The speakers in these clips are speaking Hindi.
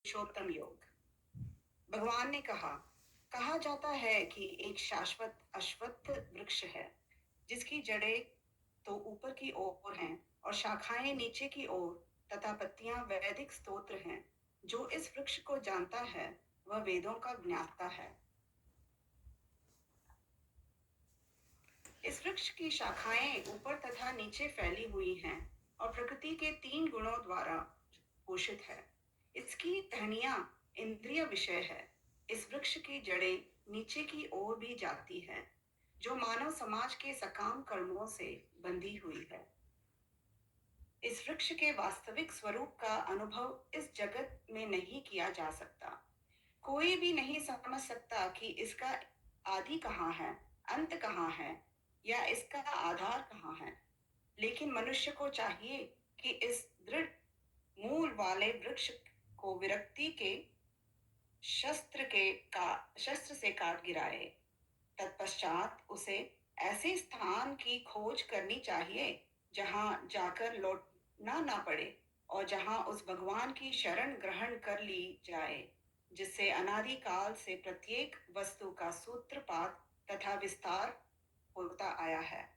पुरुषोत्तम योग। भगवान ने कहा कहा जाता है कि एक शाश्वत अश्वत्थ वृक्ष है जिसकी जड़ें तो ऊपर की ओर हैं और शाखाएं नीचे की ओर तथा पत्तियां वैदिक स्तोत्र हैं। जो इस वृक्ष को जानता है वह वेदों का ज्ञाता है। इस वृक्ष की शाखाएं ऊपर तथा नीचे फैली हुई हैं और प्रकृति के 3 गुणों द्वारा पोषित है। इसकी टहनियां इंद्रिय विषय है। इस वृक्ष की जड़ें नीचे की ओर भी जाती है जो मानव समाज के सकाम कर्मों से बंधी हुई है। इस वृक्ष के वास्तविक स्वरूप का अनुभव इस जगत में नहीं किया जा सकता। कोई भी नहीं समझ सकता कि इसका आदि कहाँ है, अंत कहाँ है या इसका आधार कहाँ है। लेकिन मनुष्य को चाहिए कि इस दृढ़ मूल वाले वृक्ष को विरक्ति के शस्त्र से काट गिराए। तत्पश्चात उसे ऐसे स्थान की खोज करनी चाहिए जहां जाकर लौटना ना पड़े और जहां उस भगवान की शरण ग्रहण कर ली जाए जिससे अनादिकाल से प्रत्येक वस्तु का सूत्रपात तथा विस्तार होता आया है।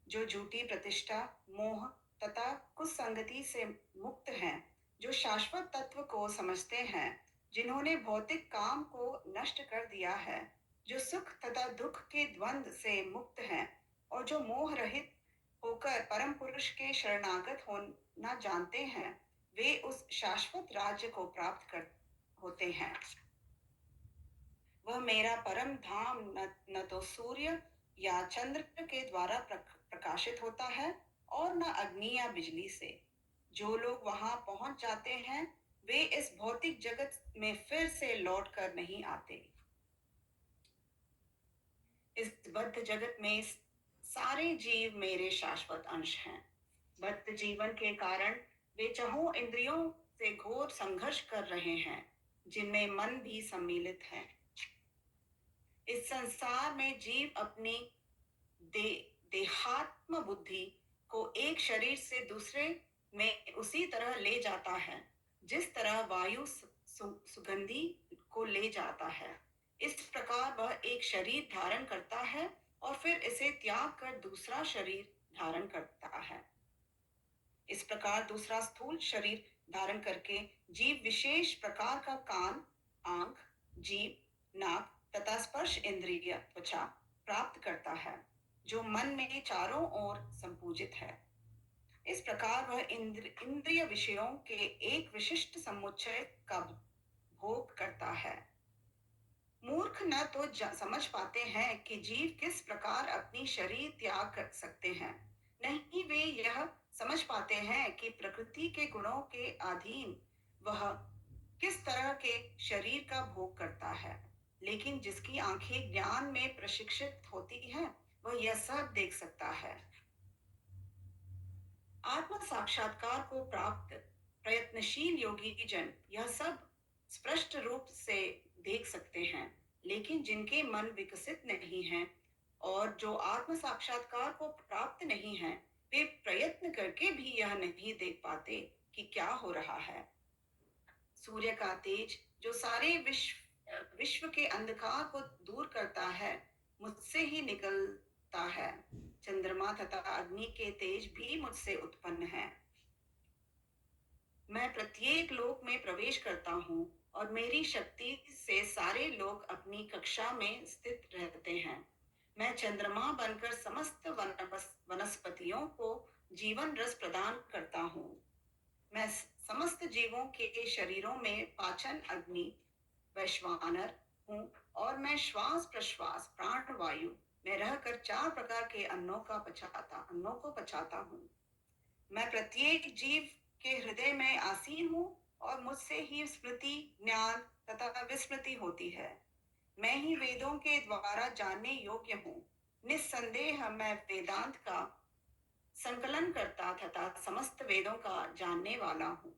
जो झूठी प्रतिष्ठा, मोह तथा कुसंगति से मुक्त हैं, जो शाश्वत तत्व को समझते हैं, जिन्होंने भौतिक काम को नष्ट कर दिया है, जो सुख तथा दुख के द्वंद्व से मुक्त हैं और जो मोह रहित होकर परम पुरुष के शरणागत होना जानते हैं, वे उस शाश्वत राज्य को प्राप्त कर होते हैं। वह मेरा परम धाम न तो सूर्य या चंद्र के द्वारा प्रकाशित होता है और न अग्नि या बिजली से। जो लोग वहां पहुंच जाते हैं वे इस भौतिक जगत में फिर से लौट कर नहीं आते। इस बद्ध जगत में सारे जीव मेरे शाश्वत अंश हैं। बद्ध जीवन के कारण वे चहुं इंद्रियों से घोर संघर्ष कर रहे हैं जिनमें मन भी सम्मिलित है। इस संसार में जीव अपनी देहात्म बुद्धि को एक शरीर से दूसरे में उसी तरह ले जाता है जिस तरह वायु सुगंधी को ले जाता है। इस प्रकार वह एक शरीर धारण करता है और फिर इसे त्याग कर दूसरा शरीर धारण करता है। इस प्रकार दूसरा स्थूल शरीर धारण करके जीव विशेष प्रकार का कान, आंख, जीभ, नाक तथा स्पर्श इंद्रिय त्वचा प्राप्त करता है जो मन में चारों ओर संपूजित है। इस प्रकार वह इंद्रिय विषयों के एक विशिष्ट समुच्चय का भोग करता है। मूर्ख न तो समझ पाते हैं कि जीव किस प्रकार अपनी शरीर त्याग कर सकते हैं, नहीं वे यह समझ पाते हैं कि प्रकृति के गुणों के अधीन वह किस तरह के शरीर का भोग करता है। लेकिन जिसकी आंखें ज्ञान में प्रशिक्षित होती हैं वह यह सब देख सकता है। आत्म साक्षात्कार को प्राप्त प्रयत्नशील योगी जन यह सब स्पष्ट रूप से देख सकते हैं। लेकिन जिनके मन विकसित नहीं हैं और जो आत्म साक्षात्कार को प्राप्त नहीं हैं, वे प्रयत्न करके भी यह नहीं देख पाते कि क्या हो रहा है। सूर्य का तेज जो सारे विश्व के अंधकार को दूर करता है मुझसे ही निकलता है। चंद्रमा तथा अग्नि के तेज भी मुझसे उत्पन्न है। मैं प्रत्येक लोक में प्रवेश करता हूँ और मेरी शक्ति से सारे लोग अपनी कक्षा में स्थित रहते हैं। मैं चंद्रमा बनकर समस्त वनस्पतियों को जीवन रस प्रदान करता हूँ। मैं समस्त जीवों के शरीरों में पाचन अग्नि वैश्वानर हूँ और मैं श्वास प्रश्वास प्राण वायु में रहकर 4 प्रकार के अन्नों को पचाता हूँ। मैं प्रत्येक जीव के हृदय में आसीन हूँ और मुझसे ही स्मृति, ज्ञान तथा विस्मृति होती है। मैं ही वेदों के द्वारा जानने योग्य हूँ। निस्संदेह मैं वेदांत का संकलन करता तथा समस्त वेदों का जानने वाला हूँ।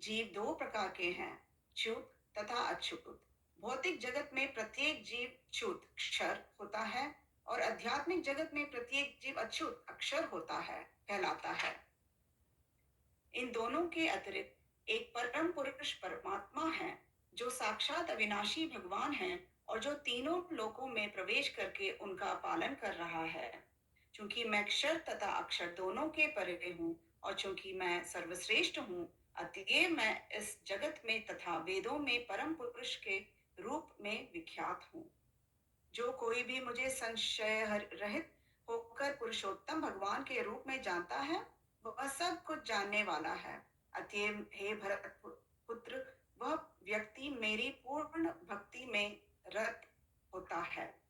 जीव 2 प्रकार के हैं, च्युत तथा अच्युत। भौतिक जगत में प्रत्येक जीव च्युत क्षर होता है और आध्यात्मिक जगत में प्रत्येक जीव अच्युत अक्षर होता है कहलाता है। इन दोनों के अतिरिक्त एक परम पुरुष परमात्मा है जो साक्षात अविनाशी भगवान है और जो तीनों लोकों में प्रवेश करके उनका पालन कर रहा है। चूंकि मैं क्षर तथा अक्षर दोनों के परे हूँ और चूंकि मैं सर्वश्रेष्ठ हूँ, अतएव मैं इस जगत में तथा वेदों में परम पुरुष के रूप में विख्यात हूँ। जो कोई भी मुझे संशय रहित होकर पुरुषोत्तम भगवान के रूप में जानता है, वह सब कुछ जानने वाला है। अतएव हे भरत पुत्र, वह व्यक्ति मेरी पूर्ण भक्ति में रत होता है।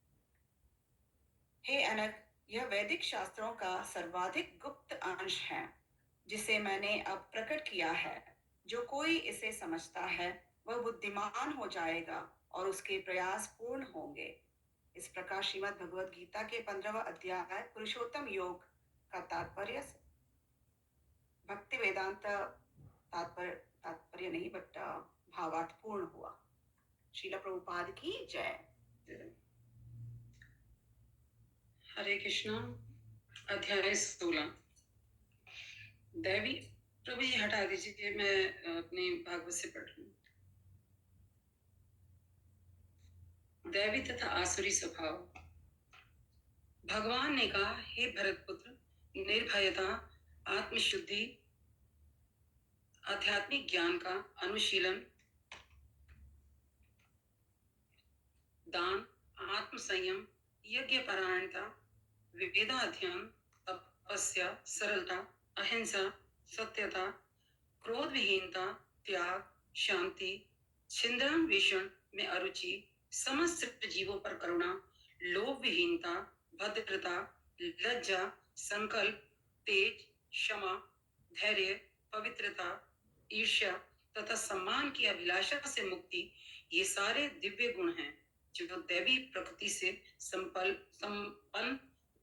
हे अनक, यह वैदिक शास्त्रों का सर्वाधिक गुप्त अंश है जिसे मैंने अब प्रकट किया है। जो कोई इसे समझता है वह बुद्धिमान हो जाएगा और उसके प्रयास पूर्ण होंगे। इस प्रकार श्रीमद् भगवद गीता के 15वां अध्याय पुरुषोत्तम योग का तात्पर्य, भक्ति वेदांत तात्पर्य नहीं बट भावार्थ पूर्ण हुआ। श्रील प्रभुपाद की जय। हरे कृष्णा। अध्याय 16। दैवी प्रभु जी हटा दीजिए, मैं अपनी भागवत से पढ़ रही हूँ। दैवी तथा आसुरी स्वभाव। भगवान ने कहा, हे भरत पुत्र, निर्भयता, आत्मशुद्धि, आध्यात्मिक ज्ञान का अनुशीलन, दान, आत्म संयम, यज्ञ परायणता, वेदाध्ययन, तपस्या, सरलता, अहिंसा, सत्यता, क्रोध विहीनता, त्याग, शांति, छिंदनान्वेषण में अरुचि, समस्त जीवों पर करुणा, लोभ विहीनता, भद्रता, लज्जा, संकल्प, तेज, क्षमा, धैर्य, पवित्रता, ईर्ष्या तथा सम्मान की अभिलाषा से मुक्ति, ये सारे दिव्य गुण हैं जो दैवी प्रकृति से संपन्न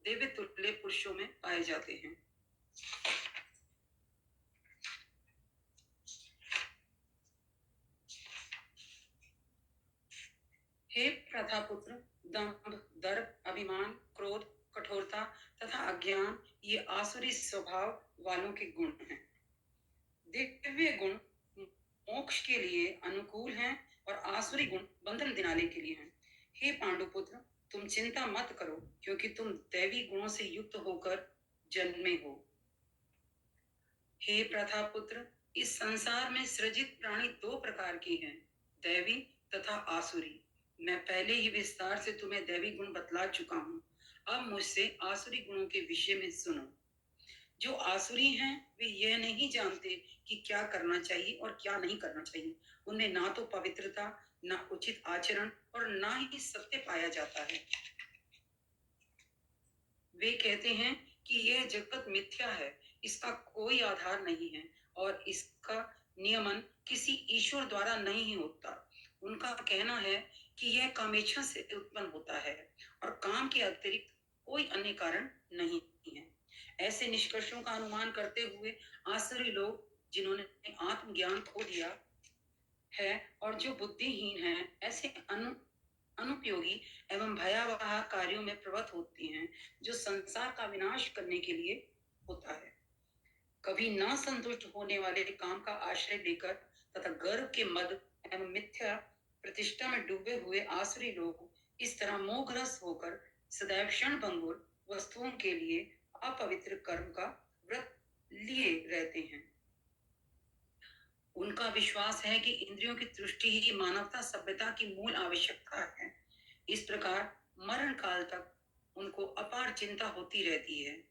दिव्य तुल्य पुरुषों में पाए जाते हैं। हे प्रथापुत्र, दंभ, दर्प, अभिमान, क्रोध, कठोरता तथा अज्ञान ये आसुरी स्वभाव वालों के गुण हैं। दिव्य गुण मोक्ष के लिए अनुकूल हैं और आसुरी गुण बंधन दिलाने के लिए हैं। हे पांडुपुत्र, तुम चिंता मत करो, क्योंकि तुम दैवी गुणों से युक्त होकर जन्मे हो। हे प्रथापुत्र, इस संसार में सृजित प्राणी दो प्रकार के हैं, दैवी तथा आसुरी। मैं पहले ही विस्तार से तुम्हें दैवी गुण बतला चुका हूँ। अब मुझसे आसुरी गुणों के विषय में सुनो। जो आसुरी हैं वे यह नहीं जानते कि क्या करना चाहिए और क्या नहीं करना चाहिए। उनमें ना तो पवित्रता, ना उचित आचरण और ना ही सत्य पाया जाता है। वे कहते हैं कि यह जगत मिथ्या है, इसका कोई आधार नहीं है और इसका नियमन किसी ईश्वर द्वारा नहीं होता। उनका कहना है कि यह कामेच्छा से उत्पन्न होता है और काम के अतिरिक्त कोई अन्य कारण नहीं है। ऐसे निष्कर्षों का अनुमान करते हुए आसुरी लोग, जिन्होंने आत्मज्ञान खो दिया है और जो बुद्धिहीन हैं, ऐसे अनुपयोगी एवं भयावह कार्यों में प्रवृत्त होती हैं जो संसार का विनाश करने के लिए होता है। कभी न संतुष्ट होने वाले काम का आश्रय लेकर तथा गर्व के मद एवं मिथ्या प्रतिष्ठा में डूबे हुए आसुरी लोग इस तरह मोहग्रस्त होकर सदैव क्षण भंगुर वस्तुओं के लिए अपवित्र कर्म का व्रत लिए रहते हैं। उनका विश्वास है कि इंद्रियों की तुष्टि ही मानवता सभ्यता की मूल आवश्यकता है। इस प्रकार मरण काल तक उनको अपार चिंता होती रहती है।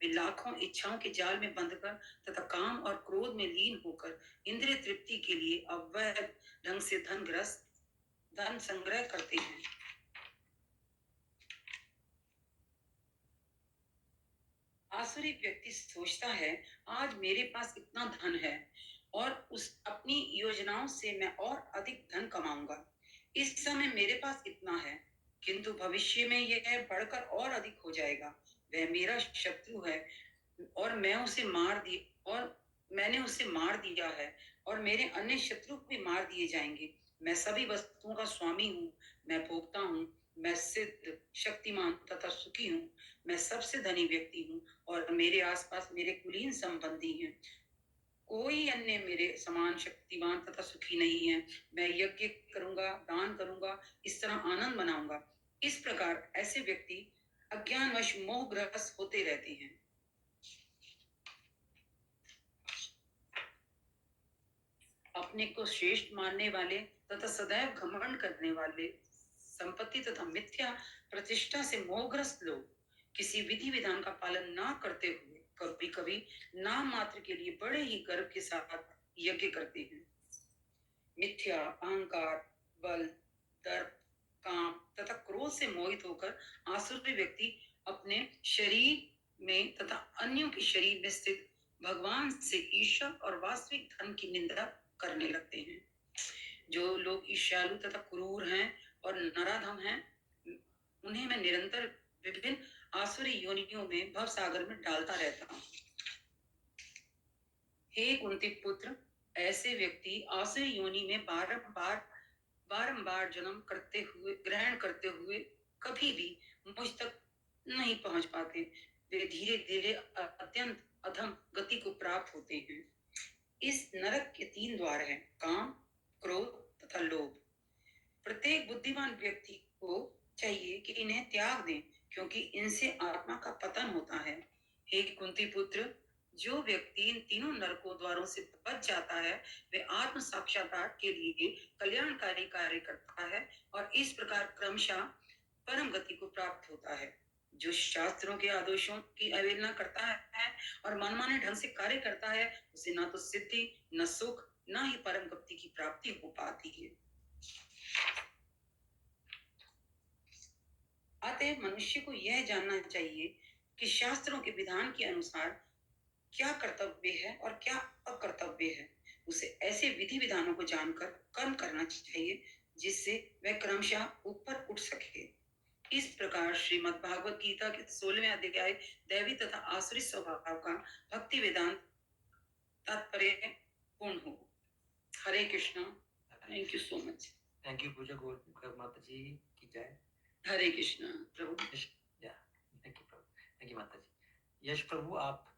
वे लाखों इच्छाओं के जाल में बंधकर तथा काम और क्रोध में लीन होकर इंद्रिय तृप्ति के लिए अवैध ढंग से धन संग्रह करते हैं। आसुरी व्यक्ति सोचता है, आज मेरे पास इतना धन है और उस अपनी योजनाओं से मैं और अधिक धन कमाऊंगा। इस समय मेरे पास इतना है, किंतु भविष्य में यह बढ़कर और अधिक हो जाएगा। वह मेरा शत्रु है और मैंने उसे मार दिया है और मेरे अन्य शत्रु भी मार दिए जाएंगे। मैं सभी वस्तुओं का स्वामी हूँ, मैं भोगता हूँ, मैं सिद्ध, शक्तिमान तथा सुखी हूँ। मैं सबसे धनी व्यक्ति हूँ और मेरे आसपास मेरे कुलीन संबंधी हैं कोई अन्य मेरे समान शक्तिवान तथा सुखी नहीं है। मैं यज्ञ करूंगा, दान करूंगा, इस तरह आनंद मनाऊंगा। इस प्रकार ऐसे व्यक्ति अज्ञानवश मोहग्रस्त होते रहते हैं। अपने को श्रेष्ठ मानने वाले तथा सदैव घमंड करने वाले, संपत्ति तथा मिथ्या प्रतिष्ठा से मोहग्रस्त लोग किसी विधि विधान का पालन ना करते हुए कभी कभी नाम मात्र के लिए बड़े ही गर्व के साथ यज्ञ करते हैं। मिथ्या, अहंकार, बल, दर्प, काम तथा क्रोध से मोहित होकर आसुरी व्यक्ति अपने शरीर में तथा अन्यों के शरीर में स्थित भगवान से ईर्ष्या और वास्तविक धर्म की निंदा करने लगते हैं। जो लोग ईर्ष्यालु तथा क्रूर हैं और नराधम हैं, उन्हें मैं निरंतर विभिन्न आसुरी योनियों में भव सागर में डालता रहता हूँ। हे कुंती पुत्र, ऐसे व्यक्ति आसुरी योनि में बारंबार जन्म करते हुए, ग्रहण करते हुए कभी भी मुझ तक नहीं पहुंच पाते। वे धीरे धीरे अत्यंत अधम गति को प्राप्त होते हैं। इस नरक के 3 द्वार हैं: काम, क्रोध तथा लोभ। प्रत्येक बुद्धिमान व्यक्ति को चाहिए कि इन्हें त्याग दें, क्योंकि इनसे आत्मा का पतन होता है। हे कुंती पुत्र, जो व्यक्ति इन तीनों नरकों द्वारों से बच जाता है, वे आत्म साक्षात्कार के लिए कल्याणकारी कार्य करता है और इस प्रकार क्रमशः परम गति को प्राप्त होता है। जो शास्त्रों के आदेशों की अवहेलना करता है और मनमाने ढंग से कार्य करता है, उसे ना तो सिद्धि, न सुख, न ही परम गति की प्राप्ति हो पाती है। अतः मनुष्य को यह जानना चाहिए कि शास्त्रों के विधान के अनुसार क्या कर्तव्य है और क्या अकर्तव्य है। उसे ऐसे विधि विधानों को जानकर कर्म करना चाहिए जिससे वह क्रमशः ऊपर उठ सके। इस प्रकार श्रीमद् भागवत गीता के 16वें अध्याय दैवी तथा आसुरी स्वभाव का भक्ति वेदांत तात्पर्य पूर्ण हो। Hare Krishna. Thank you so much. Thank you Puja Gaur माता जी की जय। हरे कृष्णा प्रभु। थैंक यू प्रभु। थैंक यू माता जी। यश प्रभु आप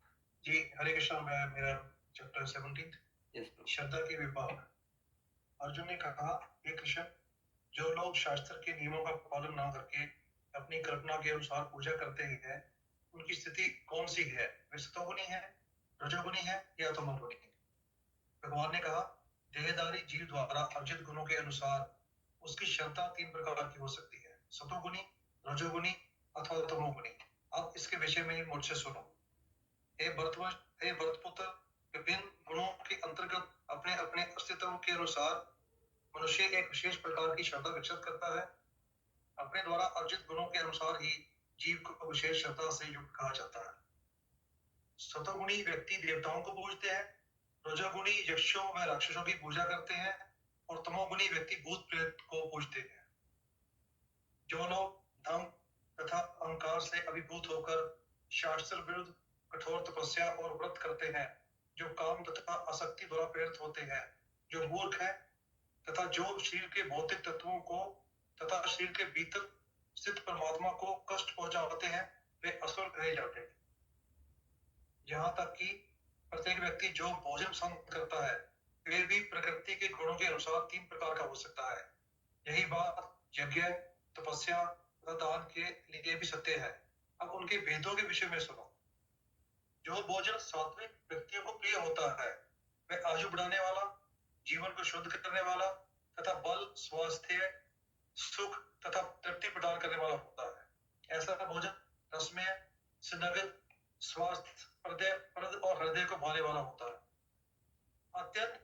जी। हरे कृष्णा। मैं मेरा चैप्टर 17 श्रद्धा के विभाग। अर्जुन ने कहा, हे कृष्ण, जो लोग शास्त्र के नियमों का पालन न करके अपनी कल्पना के अनुसार पूजा करते हैं, उनकी स्थिति कौन सी है? वे सतोगुणी है, रजोगुणी है या तमोगुणी? भगवान ने कहा, देहधारी जीव द्वारा अर्जित गुणों के अनुसार उसकी श्रद्धा 3 प्रकार की हो सकती है: सतोगुणी, रजोगुणी अथवा तमोगुणी। अब इसके विषय में मुझसे सुनो। हे भरतपुत्र, विभिन्न गुणों के अंतर्गत अपने अपने अस्तित्व के अनुसार मनुष्य एक विशेष प्रकार की श्रद्धा विकसित करता है। अपने द्वारा अर्जित गुणों के अनुसार ही जीव को विशेष श्रद्धा से युक्त कहा जाता है। सतोगुणी व्यक्ति देवताओं को पूजते हैं, रजोगुणी यक्षों व राक्षसों की पूजा करते हैं और तमोगुणी व्यक्ति भूत प्रेत को पूजते हैं। जो लोग धन तथा अहंकार से अभिभूत होकर शास्त्र विरुद्ध कठोर तपस्या और व्रत करते हैं, जो काम तथा आसक्ति द्वारा प्रेरित होते हैं, जो मूर्ख है तथा जो शरीर के भौतिक तत्वों को तथा शरीर के भीतर स्थित परमात्मा को कष्ट पहुंचाते हैं, वे असुर कहे जाते हैं। यहाँ तक कि प्रत्येक व्यक्ति जो भोजन पसंद करता है, वे भी प्रकृति के गुणों के अनुसार 3 प्रकार का हो सकता है। यही बात यज्ञ, तपस्या तथा दान के लिए भी सत्य है। अब उनके भेदों के विषय में सुनो। जो भोजन सात्विक व्यक्तियों को प्रिय होता है, वह आयु बढ़ाने वाला, जीवन को शुद्ध करने वाला तथा बल, स्वास्थ्य, सुख तथा तृप्ति प्रदान करने वाला होता है। ऐसा भोजन रसमय, सुनगित, स्वास्थ्य प्रद और हृदय को भाने वाला होता है। अत्यंत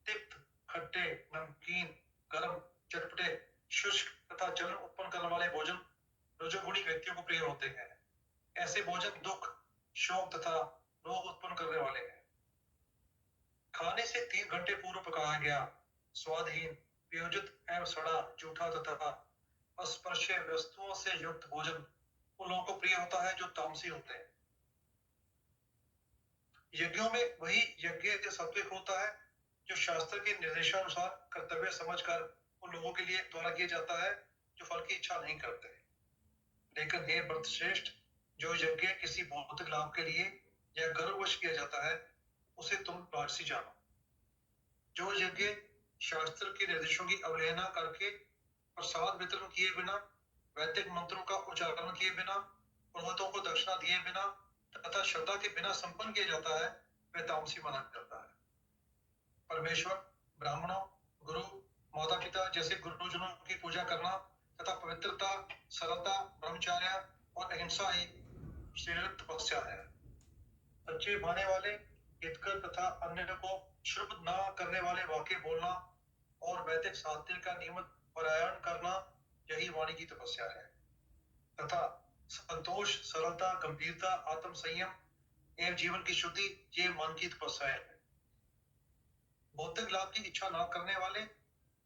तिक्त, खट्टे, नमकीन, गर्म, चटपटे, शुष्क तथा जलन उत्पन्न करने वाले भोजन रजोगुणी व्यक्तियों को प्रिय होते हैं। ऐसे भोजन दुख, शोक तथा रोग उत्पन्न करने वाले हैं। खाने से 3 घंटे पूर्व पकाया गया, स्वादहीन, वियोजित एवं सड़ा, जूठा तथा अस्पर्श्य वस्तुओं से युक्त भोजन उन लोगों को प्रिय होता है जो तामसी होते हैं। यज्ञों में वही यज्ञ सात्विक होता है जो शास्त्र के निर्देशानुसार कर्तव्य समझकर उन लोगों के लिए द्वारा किया जाता है जो फल की इच्छा नहीं करते। लेकिन हे भरतश्रेष्ठ, जो यज्ञ किसी भौतिक लाभ के लिए या गर्ववश किया जाता है, उसे तुम राजसी जानो। जो यज्ञ शास्त्र के निर्देशों की अवहेलना करके, प्रसाद वितरण किए बिना, वैदिक मंत्रों का उच्चारण किए बिना, पुरोहितों को दक्षिणा दिए बिना तथा श्रद्धा के बिना संपन्न किया जाता है, वह तामसी माना जाता है। परमेश्वर, ब्राह्मणों, गुरु, माता पिता जैसे गुरुजनों की पूजा करना तथा पवित्रता, सरलता, ब्रह्मचर्य और अहिंसा ही श्रेष्ठ तपस्या है। सच्चे भाने वाले, हितकर तथा अन्य को शुभ न करने वाले वाक्य बोलना और वैदिक साधन का नियमित पारायण करना, यही वाणी की तपस्या है। तथा संतोष, सरलता, गंभीरता, आत्म संयम एवं जीवन की शुद्धि, ये मन की तपस्या है। भौतिक लाभ की इच्छा न करने वाले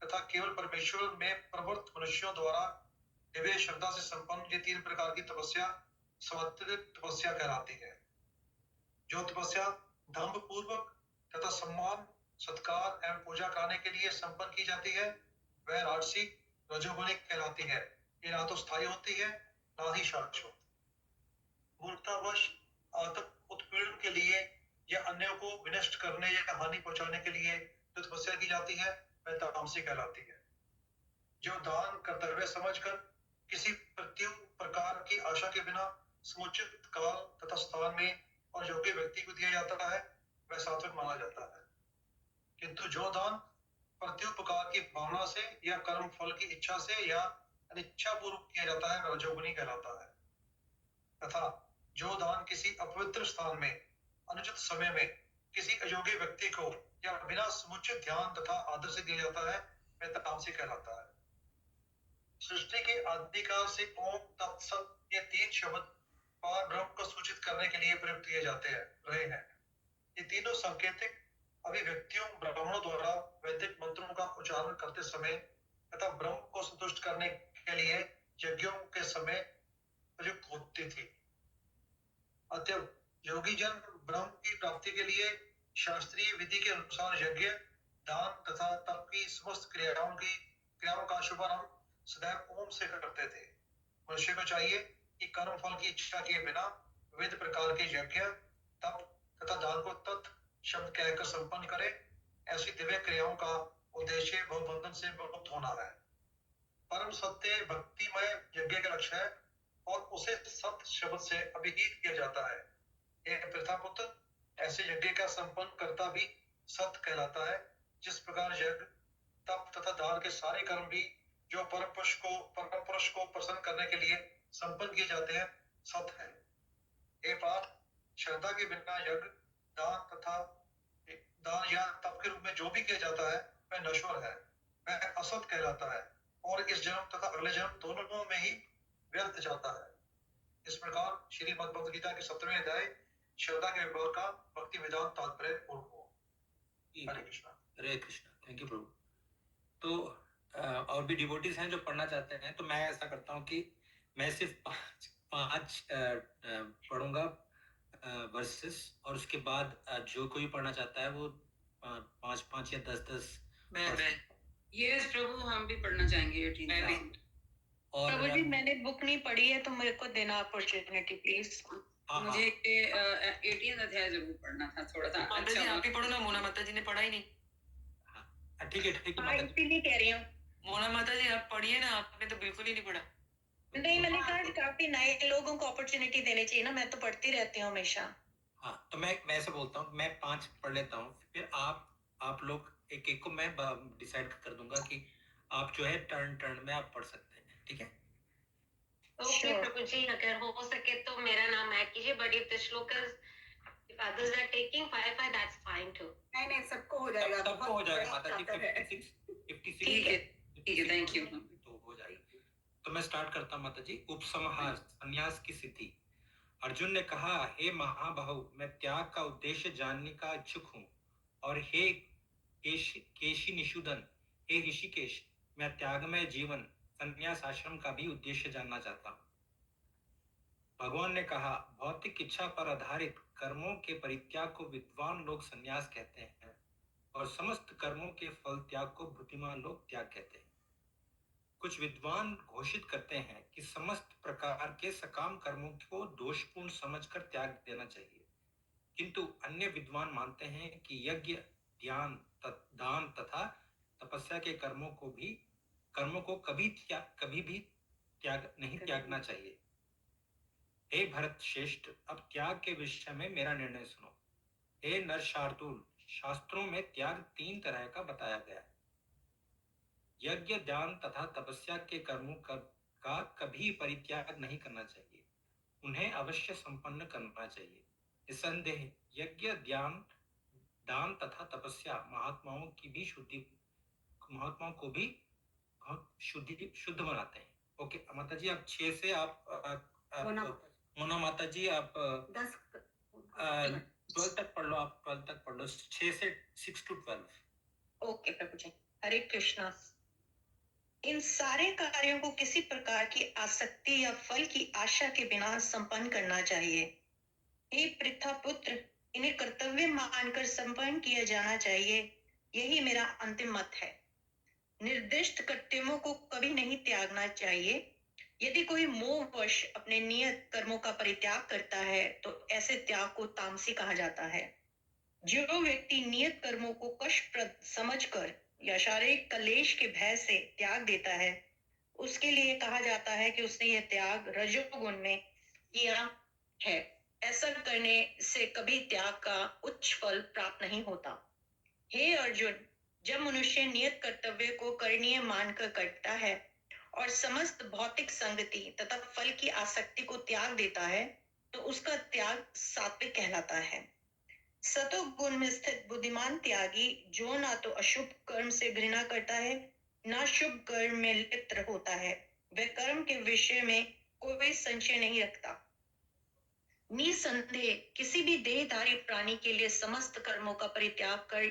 तथा केवल परमेश्वर में प्रवृत्त मनुष्यों द्वारा दिव्य श्रद्धा से संपन्न ये 3 प्रकार की तपस्या सात्विक तपस्या कहलाती है। जो तपस्या दम्भ पूर्वक तथा सम्मान, सत्कार एवं पूजा कराने के लिए संपन्न की जाती है, वह राजसी रजोगुणी कहलाती है। ये ना तो स्थायी होती है, ना ही शाश्वत। मूर्खतावश आत्म उत्पीड़न के लिए या अन्य को विनष्ट करने या हानि पहुंचाने के लिए जो तपस्या की जाती है, वह तामसी कहलाती है। जो दान कर्तव्य समझकर किसी प्रकार की आशा के बिना समुचित काल तथा स्थान में और योग्य व्यक्ति को दिया जाता है, वह सात्विक माना जाता है। किंतु जो दान प्रत्युपकार की भावना से या कर्म फल की इच्छा से या अनिच्छा पूर्वक किया जाता है, वह रजोगुणी कहलाता है। तथा जो दान किसी अपवित्र स्थान में अनुचित समय में किसी अयोग्य व्यक्ति को या बिना समुचित ध्यान तथा आदर से दिया जाता है, वह तामसी कहलाता है। सृष्टि के आदिकाल से ओम तत्सत ये 3 शब्द पार ब्रह्म को सूचित करने के लिए प्रयुक्त किए जाते हैं रहे हैं। ये तीनों सांकेतिक अभिव्यक्तियों ब्राह्मणों द्वारा वैदिक मंत्रों का उच्चारण करते समय तथा ब्रह्म को संतुष्ट करने के लिए यज्ञों के समय प्रयुक्त होती थी। अतः योगी जन ब्रह्म की प्राप्ति के लिए शास्त्रीय विधि के अनुसार यज्ञ, दान तथा तप की समस्त क्रियाओं का शुभारंभ सदैव ओम से करते थे। मनुष्य को चाहिए कि कर्म फल की इच्छा किए बिना विविध प्रकार के यज्ञ, तप तथा दान को तत् शब्द कहकर संपन्न करे। ऐसी दिव्य क्रियाओं का उद्देश्य भवबंधन से मुक्त होना है। परम सत्य भक्तिमय यज्ञ का लक्ष्य है और उसे सत्य शब्द से अभिहित किया जाता है। एक प्रथापुत्र ऐसे यज्ञ का संपन्न करता भी सत्य कहलाता है। जिस प्रकार यज्ञ, तप तथा दान के सारे कर्म भी जो परम पुरुष को प्रसन्न करने के लिए संपन्न किए जाते हैं, सत्य है। ये बात श्रद्धा के बिना यज्ञ, दान या तप के रूप में जो भी किया जाता है, वह नश्वर है, वह असत कहलाता है और इस जन्म तथा अगले जन्म दोनों में ही व्यर्थ जाता है। इस प्रकार श्रीमद् भगवद गीता के 17वें अध्याय श्रद्धा के विभाग का भक्ति वेदांत तात्पर्य पूर्ण हो। हरे कृष्णा। हरे कृष्णा। थैंक यू प्रभु। तो और भी डिवोटीज हैं जो पढ़ना चाहते हैं, तो मैं ऐसा करता हूँ कि मैं सिर्फ पांच पढ़ूंगा वर्सेस, और उसके बाद जो कोई पढ़ना चाहता है वो 5 या 10 मैं यस प्रभु, हम भी पढ़ना चाहेंगे 18 और प्रभु जी मैंने बुक नहीं पढ़ी है, तो मेरे को देना अपॉर्चुनिटी प्लीज। मुझे 18 अध्याय जरूर पढ़ना था, थोड़ा सा माता जी आप ही पढ़ो ना, मोना माता जी ने पढ़ा ही नहीं। ठीक है इसीलिए कह रही हूँ। मोना माता जी आप पढ़िए ना, आपने तो बिल्कुल ही नहीं पढ़ा। नहीं, मैंने कहा काफी नए लोगों को अपॉर्चुनिटी देनी चाहिए ना, मैं तो पढ़ती रहती हूँ हमेशा। हाँ, तो मैं ऐसे बोलता हूँ, मैं 5 पढ़ लेता हूँ, फिर आप लोग एक को मैं डिसाइड कर दूंगा कि आप जो है टर्न में आप पढ़ सकते हैं। ठीक है? ओके प्रभु जी, अगर हो सके तो मेरा नाम ऐड कीजिए, बट इफ द श्लोक if others are taking 5 that's fine too. नहीं सबको हो जाएगा, सबको हो जाएगा माता जी। 56 ठीक है, थैंक यू। तो हो जाएगा। तो मैं स्टार्ट करता हूँ माता जी। उपसंहार, संन्यास की स्थिति। अर्जुन ने कहा, हे महाबाहु, मैं त्याग का उद्देश्य जानने का इच्छुक हूँ, और हे केशी निषूदन, हे ऋषिकेश, मैं त्यागमय जीवन संन्यास आश्रम का भी उद्देश्य जानना चाहता हूँ। भगवान ने कहा, भौतिक इच्छा पर आधारित कर्मों के परित्याग को विद्वान लोग संन्यास कहते हैं, और समस्त कर्मों के फल त्याग को बुद्धिमान लोग त्याग कहते हैं। कुछ विद्वान घोषित करते हैं कि समस्त प्रकार के सकाम कर्मों को दोषपूर्ण समझकर त्याग देना चाहिए, किंतु अन्य विद्वान मानते हैं कि यज्ञ, दान तथा तपस्या के कर्मों को कभी भी नहीं त्यागना चाहिए। हे भरत श्रेष्ठ, अब त्याग के विषय में मेरा निर्णय सुनो। हे नरशार्दूल, शास्त्रों में त्याग 3 तरह का बताया गया है। यज्ञ, दान तथा तपस्या के कर्मों का कभी परित्याग नहीं करना चाहिए, उन्हें अवश्य संपन्न करना चाहिए। निसंदेह यज्ञ, दान तथा तपस्या महात्माओं को भी शुद्ध बनाते हैं। ओके माता जी, आप 6 से मोना माता जी आप 12 तक पढ़ लो। आप 12 तक पढ़ लो, 6 से 6 to 12। ओके प्रभु जी, हरे कृष्णा। इन सारे कार्यों को किसी प्रकार की आसक्ति या फल की आशा के बिना संपन्न करना चाहिए। हे पृथा पुत्र, इन्हें कर्तव्य मानकर संपन्न किया जाना चाहिए, यही मेरा अंतिम मत है। निर्दिष्ट कर्तव्यों को कभी नहीं त्यागना चाहिए। यदि कोई मोहवश अपने नियत कर्मों का परित्याग करता है तो ऐसे त्याग को तामसी कहा जाता है। जो व्यक्ति नियत कर्मों को कष्टप्रद समझकर या शारीरिक कलेश के भय से त्याग देता है, उसके लिए कहा जाता है कि उसने यह त्याग रजोगुण में किया है। ऐसा करने से कभी त्याग का उच्च फल प्राप्त नहीं होता। हे अर्जुन, जब मनुष्य नियत कर्तव्य को करणीय मानकर करता है और समस्त भौतिक संगति तथा फल की आसक्ति को त्याग देता है, तो उसका त्याग सात्विक कहलाता है। सतोगुण में स्थित बुद्धिमान त्यागी, जो ना तो अशुभ कर्म से घृणा करता है, ना शुभ कर्म में लिप्त होता है, वह कर्म के विषय में कोई संशय नहीं रखता। निसंदेह किसी भी देहधारी प्राणी के लिए समस्त कर्मों का परित्याग कर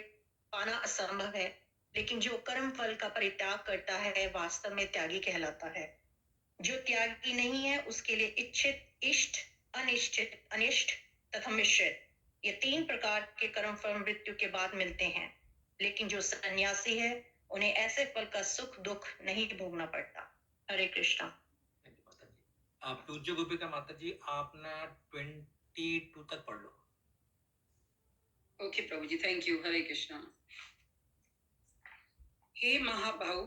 पाना असंभव है, लेकिन जो कर्म फल का परित्याग करता है वास्तव में त्यागी कहलाता है। जो त्यागी नहीं है उसके लिए इच्छित, इष्ट, अनिष्टित, अनिष्ट तथा मिश्रित, ये 3 प्रकार के कर्म फल मृत्यु के बाद मिलते हैं। लेकिन जो सन्यासी है उन्हें ऐसे फल का सुख दुख नहीं भोगना पड़ता। हरे कृष्णा। आप पूज्य गोपिका माता जी, आप ना 22 तक पढ़ लो। ओके प्रभु जी, थैंक यू। हरे कृष्णा। हे महाबाहु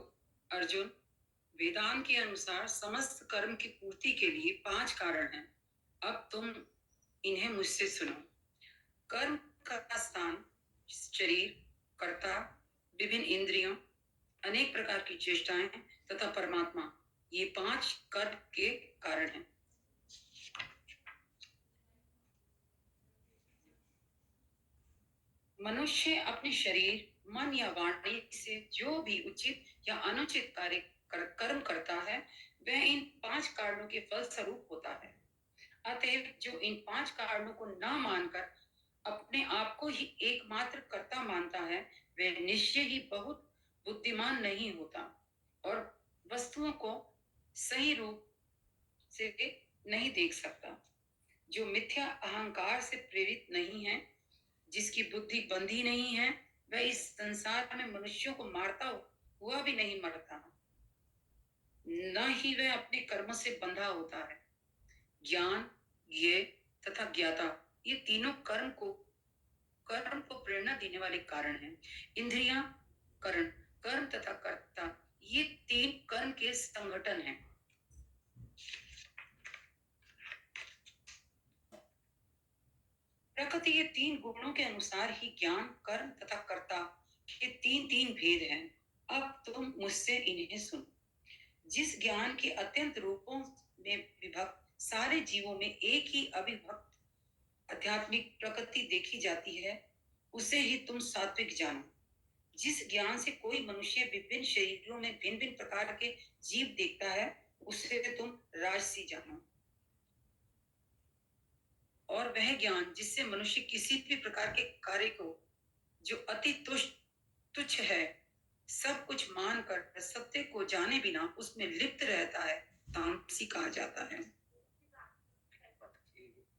अर्जुन, वेदांत के अनुसार समस्त कर्म की पूर्ति के लिए 5 कारण हैं। अब तुम इन्हें मुझसे सुनो। कर्म का स्थान शरीर, कर्ता, विभिन्न इंद्रियों, अनेक प्रकार की चेष्टाएं तथा परमात्मा, ये 5 कर्म के कारण हैं। मनुष्य अपने शरीर, मन या वाणी से जो भी उचित या अनुचित कर्म करता है, वह इन 5 कारणों के फल स्वरूप होता है। अतएव जो इन 5 कारणों को न मानकर अपने आप को ही एकमात्र कर्ता मानता है, वह निश्चय ही बहुत बुद्धिमान नहीं होता और वस्तुओं को सही रूप से नहीं देख सकता। जो मिथ्या अहंकार से प्रेरित नहीं है, जिसकी बुद्धि बंधी नहीं है, वह इस संसार में मनुष्यों को मारता हुआ भी नहीं मरता, न ही वह अपने कर्म से बंधा होता है। ज्ञान, ज्ञेय तथा ज्ञाता, ये तीनों कर्म को प्रेरणा देने वाले कारण हैं। इंद्रियां, कर्म तथा कर्ता, ये 3 कर्म के संगठन हैं। प्रकृति के 3 गुणों के अनुसार ही ज्ञान, कर्म तथा कर्ता के 3 भेद हैं। अब तुम मुझसे इन्हें सुनो। जिस ज्ञान के अत्यंत रूपों में विभक्त सारे जीवों में एक ही अविभक्त आध्यात्मिक प्रकृति देखी जाती है, उसे ही तुम सात्विक जानो। जिस ज्ञान से कोई मनुष्य विभिन्न शरीरों में भिन्न भिन्न प्रकार के जीव देखता है, उसे तुम राजसी जानो। और वह ज्ञान जिससे मनुष्य किसी भी प्रकार के कार्य को जो अति तुच्छ है, सब कुछ मानकर सत्य को जाने बिना उसमें लिप्त रहता है, तामसी कहा जाता है।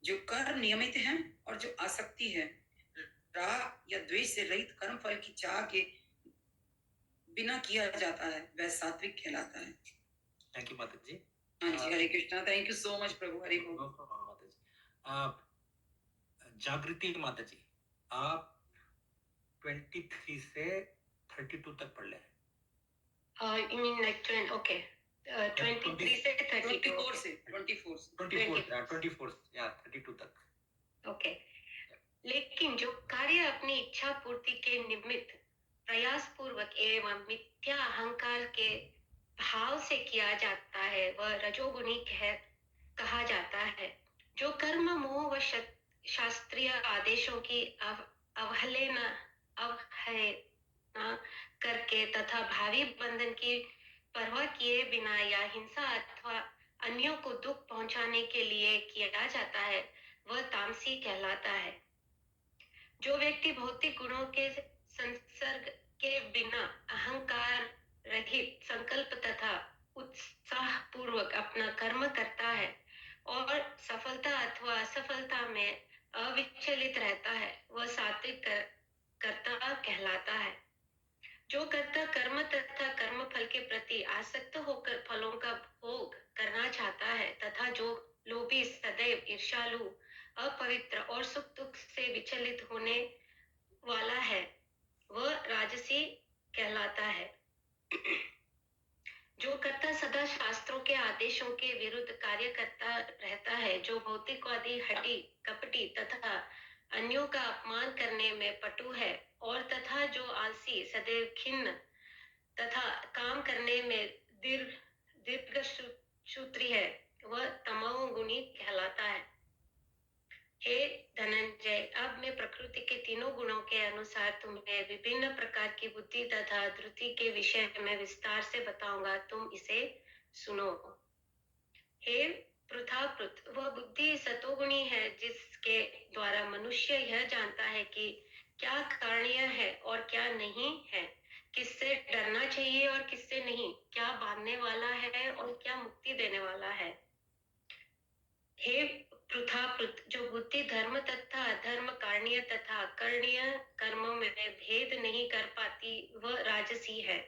जो कर्म नियमित है और जो आसक्ति है, राग या द्वेष से रहित कर्म फल की चाह के बिना किया जाता है, वह सात्विक कहलाता है। थैंक यू माता जी। हाँ जी, Hare Krishna. Thank you so much प्रभु। हरे जागृति माता जी, आप 23 से 32 तक पढ़ लें। You mean like 20? Okay. 23 से 32. 24 से 24 से 24 या 32 तक। ओके। लेकिन जो कार्य अपनी इच्छा पूर्ति के निमित्त प्रयास पूर्वक एवं मिथ्या अहंकार के भाव से किया जाता है वह रजोगुणी कहा जाता है। जो कर्म मोह व शास्त्रीय आदेशों की अवहेलना करके तथा भावी बंधन की परवाह किए बिना या हिंसा अथवा अन्यों को दुख पहुंचाने के लिए किया जाता है वह तामसी कहलाता है। जो व्यक्ति भौतिक गुणों के संसर्ग के बिना अहंकार रहित संकल्प तथा उत्साह पूर्वक अपना कर्म करता है और सफलता अथवा असफलता में अविचलित रहता है वह सात्विक कर्ता कहलाता है। जो कर्ता कर्म तथा कर्म फल के प्रति आसक्त होकर फलों का भोग करना चाहता है तथा जो लोभी सदैव ईर्ष्यालु अपवित्र और सुख दुख से विचलित होने वाला है वह राजसी कहलाता है। जो कर्ता सदा शास्त्रों के आदेशों के विरुद्ध कार्य करता रहता है, जो भौतिकवादी हठी कपटी तथा अन्यों का अपमान करने में पटु है और तथा जो आलसी सदैव खिन्न तथा काम करने में दीर्घसूत्री है वह तमोगुणी कहलाता है। हे धनंजय, अब मैं प्रकृति के तीनों गुणों के अनुसार तुम्हें विभिन्न प्रकार की बुद्धि तथा धृति के विषय में विस्तार से बताऊंगा, तुम इसे सुनो। हे पृथापृत, वह बुद्धि सतोगुणी है जिसके द्वारा मनुष्य यह जानता है कि क्या कारणीय है और क्या नहीं है, किससे डरना चाहिए और किससे नहीं, क्या बांधने वाला है और क्या मुक्ति देने वाला है। हे पृथापृत, जो बुद्धि धर्म तथा अधर्म, कारणीय तथा अकरणीय कर्मों में भेद नहीं कर पाती वह राजसी है।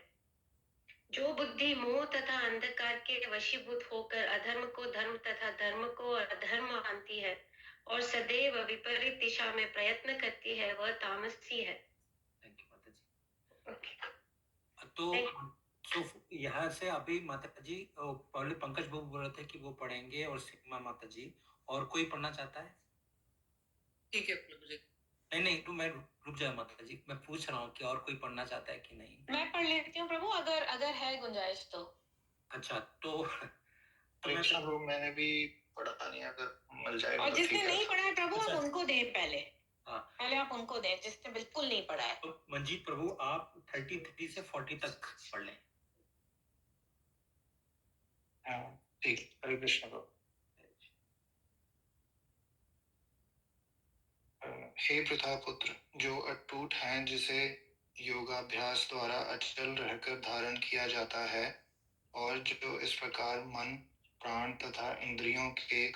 जो बुद्धि मोह तथा अंधकार के वशीभूत होकर अधर्म को धर्म तथा धर्म को अधर्म मानती है और सदैव विपरीत दिशा में प्रयत्न करती है वह तामसी है। थैंक यू माता जी। तो यहाँ से अभी माता जी पहले पंकज बाबू बोल रहे थे कि वो पढ़ेंगे और सीमा माता जी, और कोई पढ़ना चाहता है? ठीक है प्रभु जी। नहीं तो मैं रुक जाए माता जी, मैं पूछ रहा हूँ कि और कोई पढ़ना चाहता है कि नहीं। मैं पढ़ लेती हूँ प्रभु, अगर है गुंजाइश तो। अच्छा, तो मैंने भी पढ़ा नहीं, अगर मिल जाएगा और तो जिसने ठीक है। नहीं पढ़ा है प्रभु अच्छा। आप उनको दें पहले। हाँ। पहले आप उनको दें जिसने बिल्कुल नहीं पढ़ा है। तो मंजीत प्रभु आप 33 से 40 तक पढ़ लें। हाँ ठीक, हरे कृष्ण प्रभु। हे प्रथापुत्र, जो अटूट हैं जिसे योगाभ्यास द्वारा अचल रहकर धारण किया जाता है और जो इस प्रकार मन प्राण तथा इंद्रियों के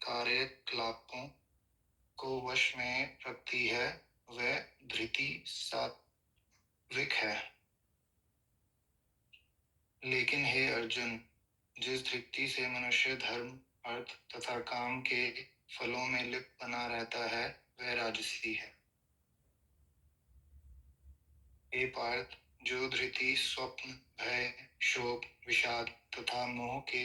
कार्यकलापों को वश में रखती है वह धृति सात्विक है। लेकिन हे अर्जुन, जिस धृति से मनुष्य धर्म अर्थ तथा काम के फलों में लिप्त बना रहता है वह राजसी है। हे पार्थ, जो धृति स्वप्न भय शोक विषाद तथा मोह के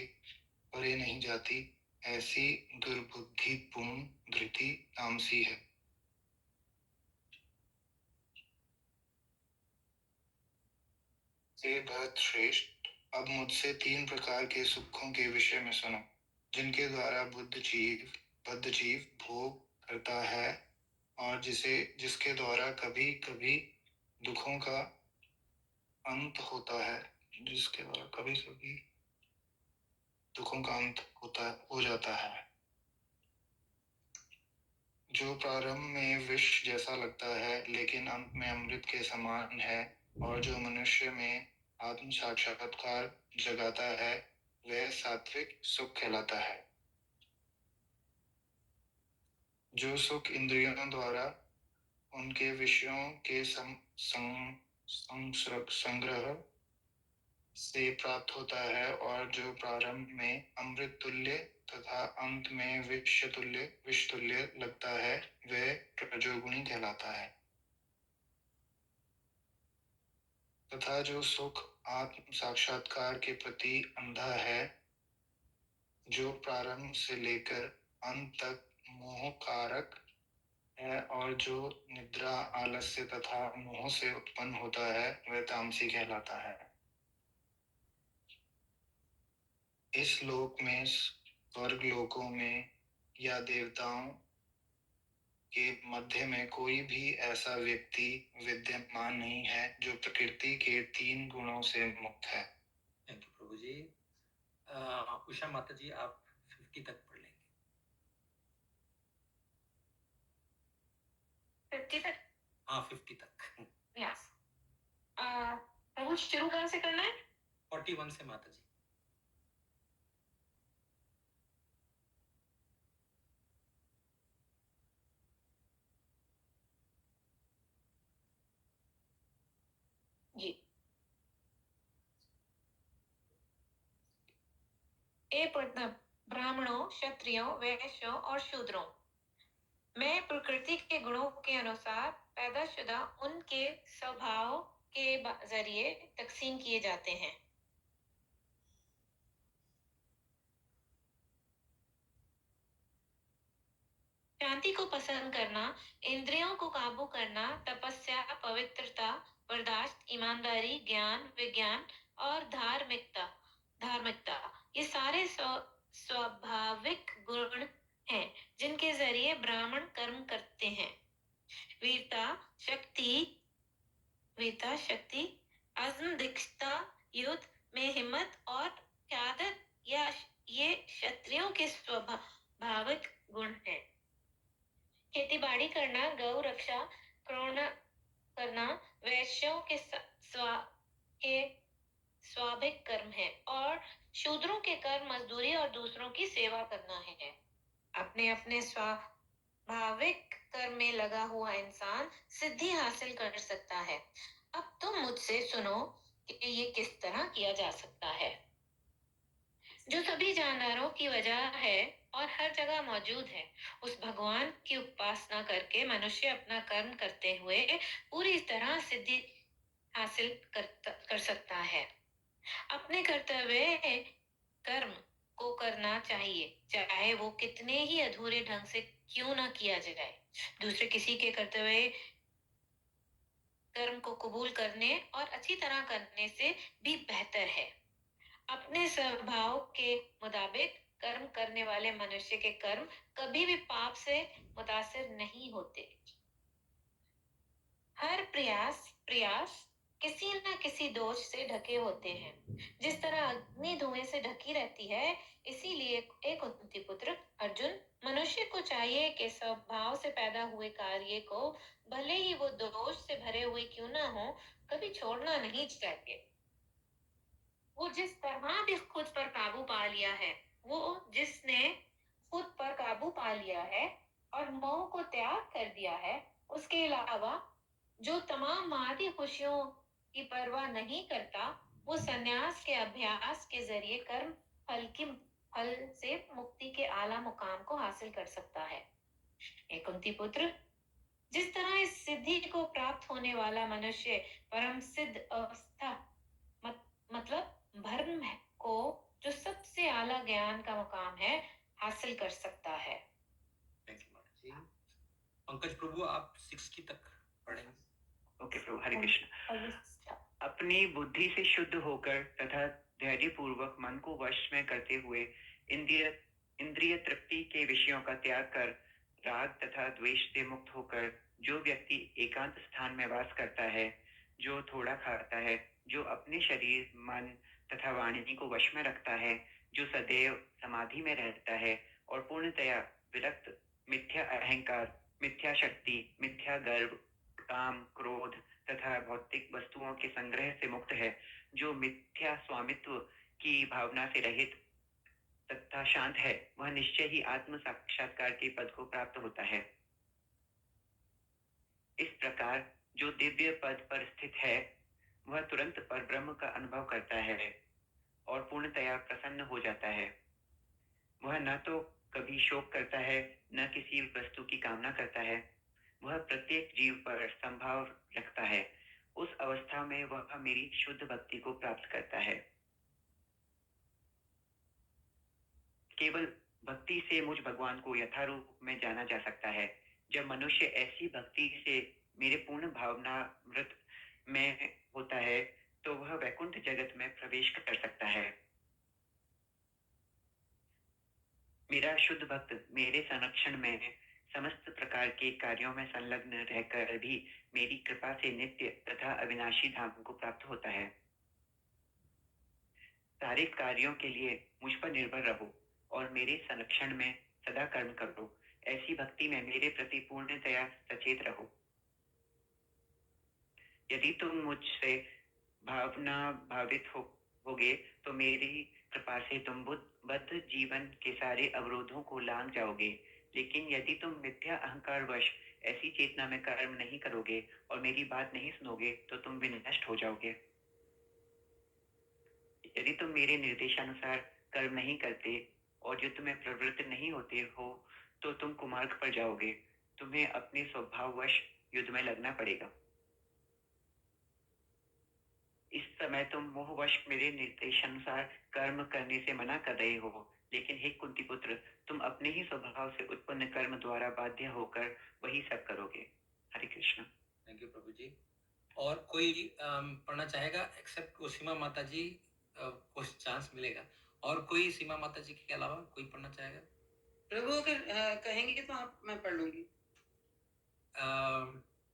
परे नहीं जाती, ऐसी दुर्बुद्धिपूर्ण धृति तामसी है। हे भरत श्रेष्ठ, अब मुझसे 3 प्रकार के सुखों के विषय में सुनो, जिनके द्वारा बद्ध जीव भोग करता है और जिसके द्वारा कभी कभी दुखों का अंत होता है, हो जाता है। जो प्रारंभ में विष जैसा लगता है लेकिन अंत में अमृत के समान है और जो मनुष्य में आत्म साक्षात्कार जगाता है वह सात्विक सुख कहलाता है। जो सुख इंद्रियों द्वारा उनके विषयों के संग्रह से प्राप्त होता है और जो प्रारंभ में अमृत तुल्य तथा अंत में विष तुल्य लगता है, वह रजोगुणी कहलाता है। तथा जो सुख आत्म साक्षात्कार के प्रति अंधा है, जो प्रारंभ से लेकर अंत तक मोह कारक है और जो निद्रा, आलस्य तथा मोह से उत्पन्न होता है, वह तामसी कहलाता है। इस लोक में, स्वर्ग लोकों में या देवताओं के मध्य में कोई भी ऐसा व्यक्ति विद्यमान नहीं है जो प्रकृति के 3 गुणों से मुक्त है। थैंक यू प्रभु जी। उषा माता जी, आप 50 तक पढ़ लेंगे। 50 तक? हाँ, 50 तक। यस। प्रभु शुरू कहाँ से करना है? 41 से माता जी। जी। ए ब्राह्मणों, क्षत्रियों, वैश्यों और शूद्रों, मैं प्रकृति के गुणों के अनुसार पैदाशुदा उनके स्वभाव के जरिए तकसीम किए जाते हैं। शांति को पसंद करना, इंद्रियों को काबू करना, तपस्या, पवित्रता, बर्दाश्त, ईमानदारी, ज्ञान, विज्ञान और धार्मिकता ये सारे स्वाभाविक गुण हैं जिनके जरिए ब्राह्मण कर्म करते हैं। वीरता, शक्ति, अज़्म, दीक्षता, युद्ध में हिम्मत और क्यादत ये क्षत्रियों के स्वाभाविक गुण हैं। खेती बाड़ी करना, गौ रक्षा करना वैश्यों के स्वाभाविक कर्म है और शूद्रों के कर्म मजदूरी और दूसरों की सेवा करना है। अपने अपने स्वाभाविक कर्म में लगा हुआ इंसान सिद्धि हासिल कर सकता है। अब तुम मुझसे सुनो कि ये किस तरह किया जा सकता है। जो सभी जानवरों की वजह है और हर जगह मौजूद है, उस भगवान की उपासना करके मनुष्य अपना कर्म करते हुए पूरी तरह सिद्धि हासिल कर सकता है। अपने कर्तव्य कर्म को करना चाहिए, चाहे वो कितने ही अधूरे ढंग से क्यों ना किया जाए। दूसरे किसी के कर्तव्य कर्म को कबूल करने और अच्छी तरह करने से भी बेहतर है। अपने स्वभाव के मुताबिक कर्म करने वाले मनुष्य के कर्म कभी भी पाप से मुतासिर नहीं होते। हर प्रयास किसी न किसी दोष से ढके होते हैं। जिस तरह अग्नि धुएं से ढकी रहती है, इसीलिए एक कुंती पुत्र अर्जुन, मनुष्य को चाहिए कि स्वभाव से पैदा हुए कार्य को भले ही वो दोष से भरे हुए क्यों ना हो, कभी छोड़ना नहीं चाहिए। वो जिस तरह भी खुद पर काबू पा लिया है, और मोह को त्याग कर दिया है, उसके अलावा जो तमाम मादी खुशियों की परवाह नहीं करता, वो संन्यास के अभ्यास के जरिए कर्म फल से मुक्ति के आला मुकाम को हासिल कर सकता है। एक कुंती पुत्र, जिस तरह इस सिद्धि को प्राप्त होने वाला मनुष्य परम सिद्ध अवस्था मतलब भ्रम को, जो सबसे आला ज्ञान का मुकाम है, हासिल कर सकता है। थैंक यू माता जी। पंकज प्रभु, आप 60 तक पढ़ेंगे। ओके प्रभु, हरे कृष्ण। अपनी बुद्धि से शुद्ध होकर तथा धैर्य पूर्वक मन को वश में करते हुए इंद्रिय तृप्ति के विषयों का त्याग कर राग तथा द्वेष से मुक्त होकर जो व्यक्ति एकांत स्थान में वास करता है, जो थोड़ा खाता है, जो अपने शरीर, मन तथा वाणी को वश में रखता है, जो सदैव समाधि में रहता है और पूर्णतया विरक्त, मिथ्या अहंकार, मिथ्या शक्ति, मिथ्या गर्व, काम, क्रोध तथा भौतिक वस्तुओं के संग्रह से मुक्त है, जो मिथ्या स्वामित्व की भावना से रहित तथा शांत है, वह निश्चय ही आत्म साक्षात्कार के पद को प्राप्त होता है। इस प्रकार जो दिव्य पद पर स्थित है, वह तुरंत परब्रह्म का अनुभव करता है और पूर्णतया प्रसन्न हो जाता है। वह न तो कभी शोक करता है, न किसी वस्तु की कामना करता है। वह प्रत्येक जीव पर संभाव रखता है। उस अवस्था में वह मेरी शुद्ध भक्ति को प्राप्त करता है। केवल भक्ति से मुझ भगवान को यथारूप में जाना जा सकता है। जब मनुष्य ऐसी भक्ति से मेरे पूर्ण भावनामृत में होता है तो वह वैकुंठ जगत में प्रवेश कर सकता है। मेरा शुद्ध भक्त मेरे संरक्षण में समस्त प्रकार के कार्यों में संलग्न रहकर भी मेरी कृपा से नित्य तथा अविनाशी धाम को प्राप्त होता है। सारे कार्यों के लिए मुझ पर निर्भर रहो और मेरे संरक्षण में सदा कर्म करो। ऐसी भक्ति में मेरे प्रति पूर्णतया सचेत रहो। यदि तुम मुझसे भावना भावित होगे तो मेरी कृपा से तुम बद्ध जीवन के सारे अवरोधों को लांघ जाओगे। लेकिन यदि तुम मिथ्या अहंकार वश ऐसी चेतना में कर्म नहीं करोगे और मेरी बात नहीं सुनोगे तो तुम विनष्ट हो जाओगे। यदि तुम मेरे निर्देशानुसार कर्म नहीं करते और युद्ध में प्रवृत्त नहीं होते हो तो तुम कुमार्ग पर जाओगे। तुम्हें अपने स्वभाववश युद्ध में लगना पड़ेगा। इस समय तुम मोहवश मेरे निर्देशानुसार कर्म करने से मना कर रहे हो। लेकिन हे कुंती पुत्र, तुम अपने ही स्वभाव से उत्पन्न कर्म द्वारा बाध्य होकर वही सब करोगे। हरे कृष्ण। थैंक यू प्रभु जी। और कोई पढ़ना चाहेगा? एक्सेप्ट वो सीमा माता जी को चांस मिलेगा। और कोई सीमा माता जी के अलावा कोई पढ़ना चाहेगा? प्रभु अगर कहेंगे तो मैं पढ़ लूंगी।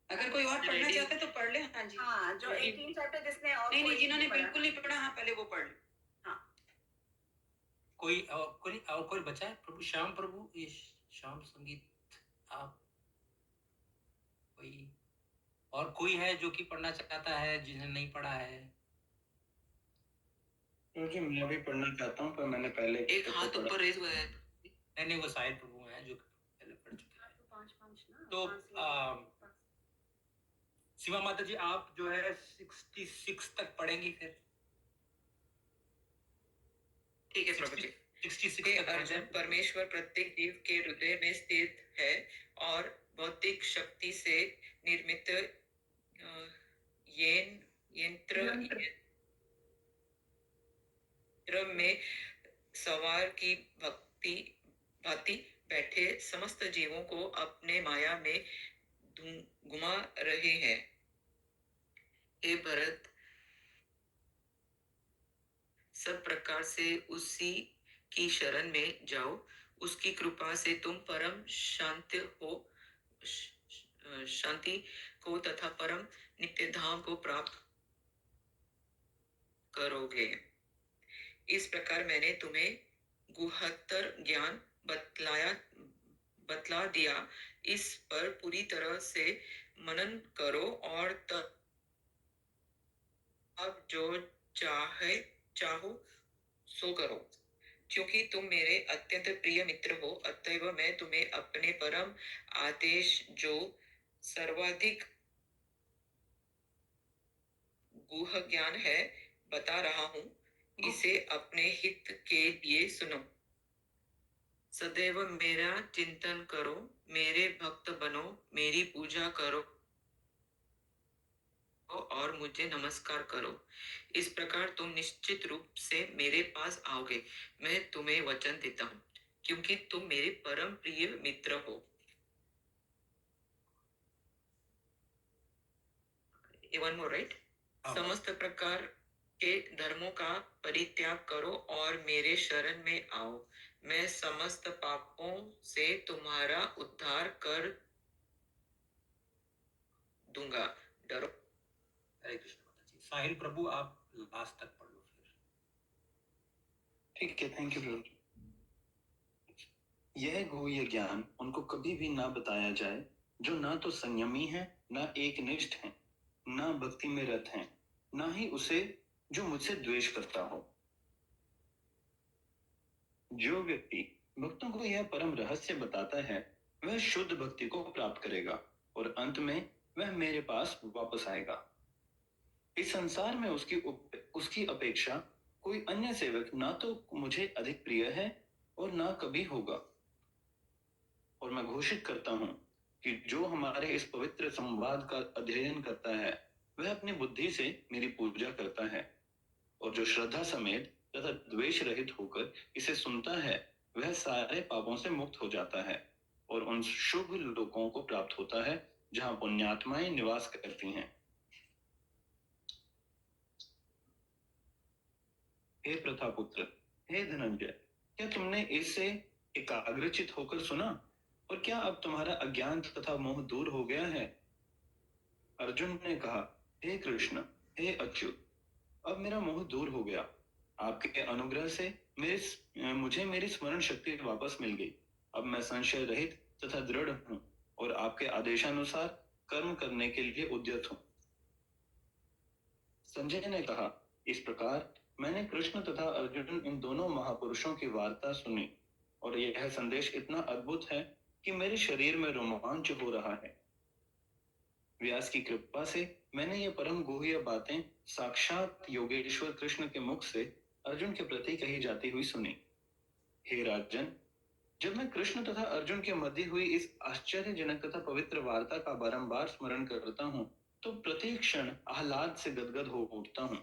अगर कोई और पढ़ना चाहता है तो पढ़ ले। हाँ जी। हाँ, जो 18 चैप्टर जिसने और नहीं, कोई जिन्होंने पढ़ा। बिल्कुल नहीं पढ़ा, हाँ पहले वो पढ़ ले। कोई बचा है? प्रभु श्याम प्रभु, ये श्याम संगीत, आप कोई और कोई है जो कि पढ़ना चाहता है जिन्हें नहीं पढ़ा है? क्योंकि मैं भी पढ़ना चाहता हूँ पर मैंने पहले एक हाथ ऊपर रेज हुआ है। नहीं, वो साहिल प्रभु हैं जो पहले पढ़ चुके हैं। तो सीमा माता जी आप जो है 66 तक पढ़ेंगी फिर? ठीक है प्रभु जी। 66 हे तक अर्जुन, परमेश्वर प्रत्येक जीव के हृदय में स्थित है और भौतिक शक्ति से निर्मित यंत्र में सवार की भांति बैठे समस्त जीवों को अपने माया में घुमा रहे हैं। हे भरत, सब प्रकार से उसी की शरण में जाओ। उसकी कृपा से तुम परम शांति को तथा परम नित्य धाम को प्राप्त करोगे। इस प्रकार मैंने तुम्हें गुह्यतर ज्ञान बतला दिया। इस पर पूरी तरह से मनन करो और तब अब जो चाहो सो करो। क्योंकि तुम मेरे अत्यंत प्रिय मित्र हो, अतएव मैं तुम्हें अपने परम आदेश जो सर्वाधिक गुह्य ज्ञान है बता रहा हूँ। इसे अपने हित के लिए सुनो। सदैव मेरा चिंतन करो, मेरे भक्त बनो, मेरी पूजा करो और मुझे नमस्कार करो। इस प्रकार तुम निश्चित रूप से मेरे पास आओगे। मैं तुम्हें वचन देता हूँ, क्योंकि तुम मेरे परम प्रिय मित्र हो। One more right. समस्त प्रकार के धर्मों का परित्याग करो और मेरे शरण में आओ। मैं समस्त पापों से तुम्हारा उद्धार कर दूंगा, डरो। हरे कृष्ण माता जी। साहिल प्रभु आप लास्ट तक पढ़ लो फिर। ठीक है, थैंक यू प्रभु। यह गुह्य ज्ञान उनको कभी भी ना बताया जाए जो ना तो संयमी है, ना एक निष्ठ है, ना भक्ति में रत हैं, ना ही उसे जो मुझसे द्वेष करता हो। जो व्यक्ति भक्तों को यह परम रहस्य बताता है वह शुद्ध भक्ति को प्राप्त करेगा और अंत में वह मेरे पास वापस आएगा। इस संसार में उसकी अपेक्षा कोई अन्य सेवक ना तो मुझे अधिक प्रिय है और ना कभी होगा। और मैं घोषित करता हूँ कि जो हमारे इस पवित्र संवाद का अध्ययन करता है वह अपनी बुद्धि से मेरी पूजा करता है, और जो श्रद्धा समेत तथा द्वेष रहित होकर इसे सुनता है वह सारे पापों से मुक्त हो जाता है और उन शुभ लोकों को प्राप्त होता है जहाँ पुण्यात्माएं निवास करती हैं। हे प्रथापुत्र, हे धनंजय, क्या तुमने इससे एकाग्रचित होकर सुना, और क्या अब तुम्हारा अज्ञान तथा मोह दूर हो गया है? अर्जुन ने कहा, हे कृष्ण, हे अच्युत, अब मेरा मोह दूर हो गया। आपके अनुग्रह से मुझे मेरी स्मरण शक्ति वापस मिल गई। अब मैं संशय रहित तथा दृढ़ हूँ और आपके आदेशानुसार कर्म करने के लिए उद्यत हूँ। संजय ने कहा, इस प्रकार मैंने कृष्ण तथा अर्जुन इन दोनों महापुरुषों की वार्ता सुनी, और यह संदेश इतना अद्भुत है कि मेरे शरीर में रोमांच हो रहा है। व्यास की कृपा से मैंने ये परम गुह्य बातें साक्षात योगेश्वर कृष्ण के मुख से अर्जुन के प्रति कही जाती हुई सुनी। हे राजन, जब मैं कृष्ण तथा अर्जुन के मध्य हुई इस आश्चर्यजनक तथा पवित्र वार्ता का बारंबार स्मरण करता हूँ तो प्रति क्षण आह्लाद से गदगद हो उठता हूँ।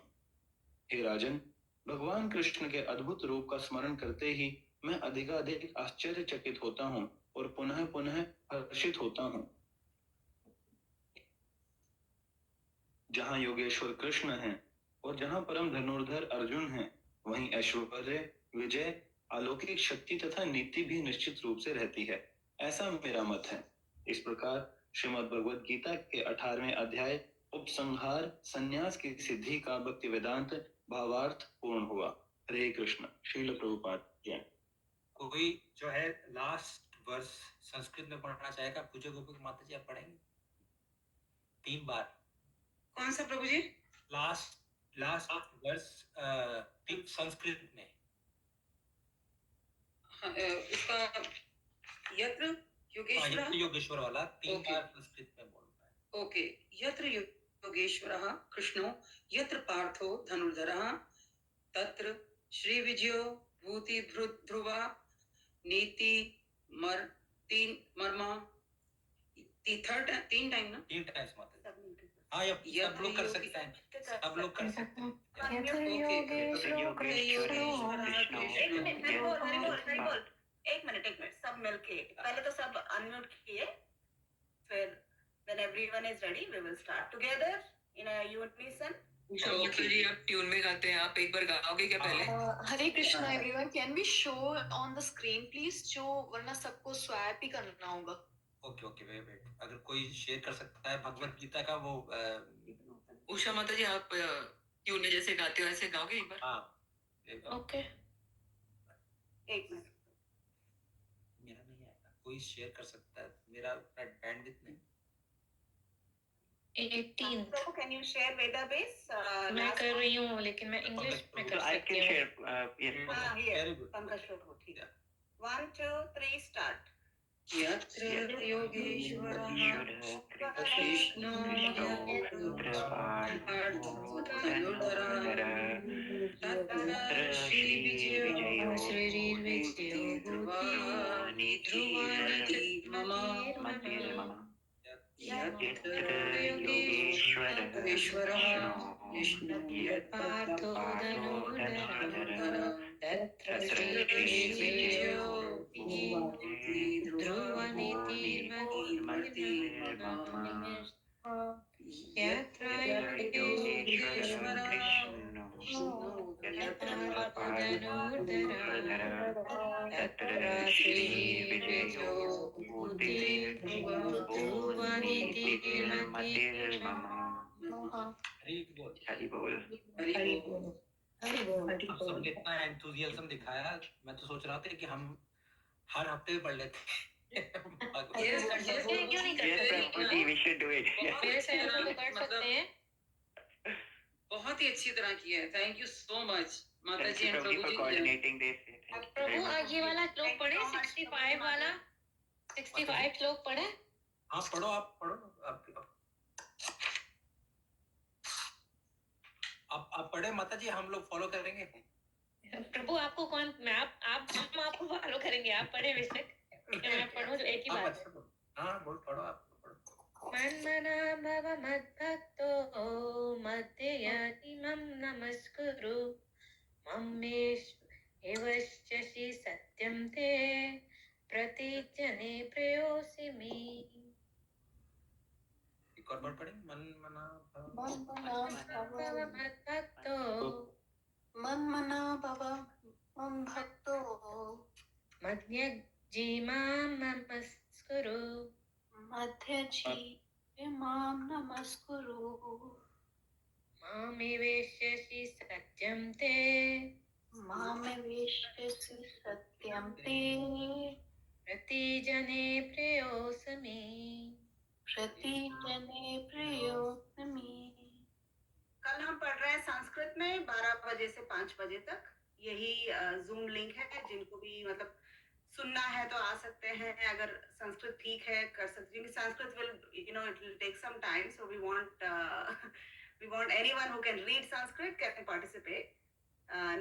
हे राजन, भगवान कृष्ण के अद्भुत रूप का स्मरण करते ही मैं अधिकाधिक आश्चर्यचकित होता हूँ और पुनः पुनः हर्षित होता हूँ। जहाँ योगेश्वर कृष्ण हैं और जहाँ परम धनुर्धर अर्जुन हैं, वहीं ऐश्वर्य, विजय, अलौकिक शक्ति तथा नीति भी निश्चित रूप से रहती है, ऐसा मेरा मत है। इस प्रकार श्रीमद् भगवद गीता के 18वें अध्याय उपसंहार संन्यास की सिद्धि का भक्ति वेदांत भावार्थ पूर्ण हुआ। हरे कृष्ण। श्रील प्रभुपाद जय। कोई जो है लास्ट वर्स संस्कृत में पढ़ना चाहेगा? पूज्य गोपी माता जी आप पढ़ेंगे 3 बार। कौन सा प्रभु जी? लास्ट वर्स संस्कृत में। उसका यत्र योगेश्वर योगेश्वर वाला 3 बार संस्कृत में बोलता है। ओके। यत्र योगेश्वरः कृष्णो यत्र पार्थो धनुर्धरः तत्र श्री विजयो भूति ध्रुवा नीति मर्मा 3 टाइम ना? 3 टाइम्स माता। हाँ, सब लोग कर सकते हैं, सब लोग कर सकते हैं। एक मिनट सब मिलके पहले तो सब अनम्यूट किए, फिर when everyone is ready we will start together in a unison. जी आप ट्यून में गाते हैं, आप एक बार गाओगे क्या पहले? Hare Krishna everyone, can we show on the screen please, जो वरना सबको स्वैप ही करना होगा। ओके वेट, अगर कोई शेयर कर सकता है भगवत गीता का वो उषा माता जी आप ट्यून में जैसे गाते हो ऐसे गाओगे एक बार? हाँ ओके। एक मिनट, मेरा नहीं आएगा, कोई शेयर कर सकता है, मेरा बैंडविड्थ नहीं। 18 so can you share Vedabase? मैं कर रही हूँ लेकिन मैं इंग्लिश में कर सकती हूँ। हाँ, here पंकज श्लोक हो, ठीक है। 1 2 3 start. यत्र योगेश्वरः कृष्णो यत्र पार्थो धनुर्धरः तत्र श्री विजयो ध्रुवा नीति मम यत्र योगेश्वरः कृष्णो यत्र पार्थो धनुर्धरः तत्र श्री विजयो यत्र योगेश्वरः तत्र श्री विजयो हरि बोल। आप सबने इतना एंथुसियाज्म दिखाया, मैं तो सोच रहा था कि हम हर हफ्ते पढ़ लेते क्यों नहीं कर सकते? we should do it. मेरे से ऐसा तो कर सकते हैं। बहुत ही अच्छी तरह किया है। थैंक यू सो मच माता जी एंड प्रभु जी coordinating this. प्रभु आज ये वाला श्लोक पढ़े, 65 वाला 65 श्लोक पढ़े। हाँ पढ़ो, आप पढ़ो। पढ़े माता जी, हम लोग फॉलो करेंगे। प्रभु आपको कौन, मैं आप हम आपको फॉलो करेंगे, आप पढ़े बेशक, मैं पढ़ूं तो एक ही आप बात। अच्छा बोलो। हाँ बोल, पढ़ो आप पढ़ो। मन्मना भव मद्भक्तो मध्ययातिमं नमस्कुरु मम्मेश एवश्चसि सत्यं ते प्रतिजने प्रेयोसि मे। एक और बार पढ़े। मन मना मन्मना मद्भक्तो भव मद्भक्तो मध्यजीमां नमस्कुरु मध्यजीमां नमस्कुरु मामेवेश्यसि सत्यं ते मामेवेश्यसि सत्यं ते प्रतिजने प्रेयोसि प्रतिजने प्रियोसि। कल हम पढ़ रहे हैं संस्कृत में 12 बजे से 5 बजे तक। यही जूम लिंक है, जिनको भी मतलब सुनना है तो आ सकते हैं, अगर संस्कृत ठीक है कर सकते हैं। Sanskrit will it will take some time, so we want anyone who can read Sanskrit can participate.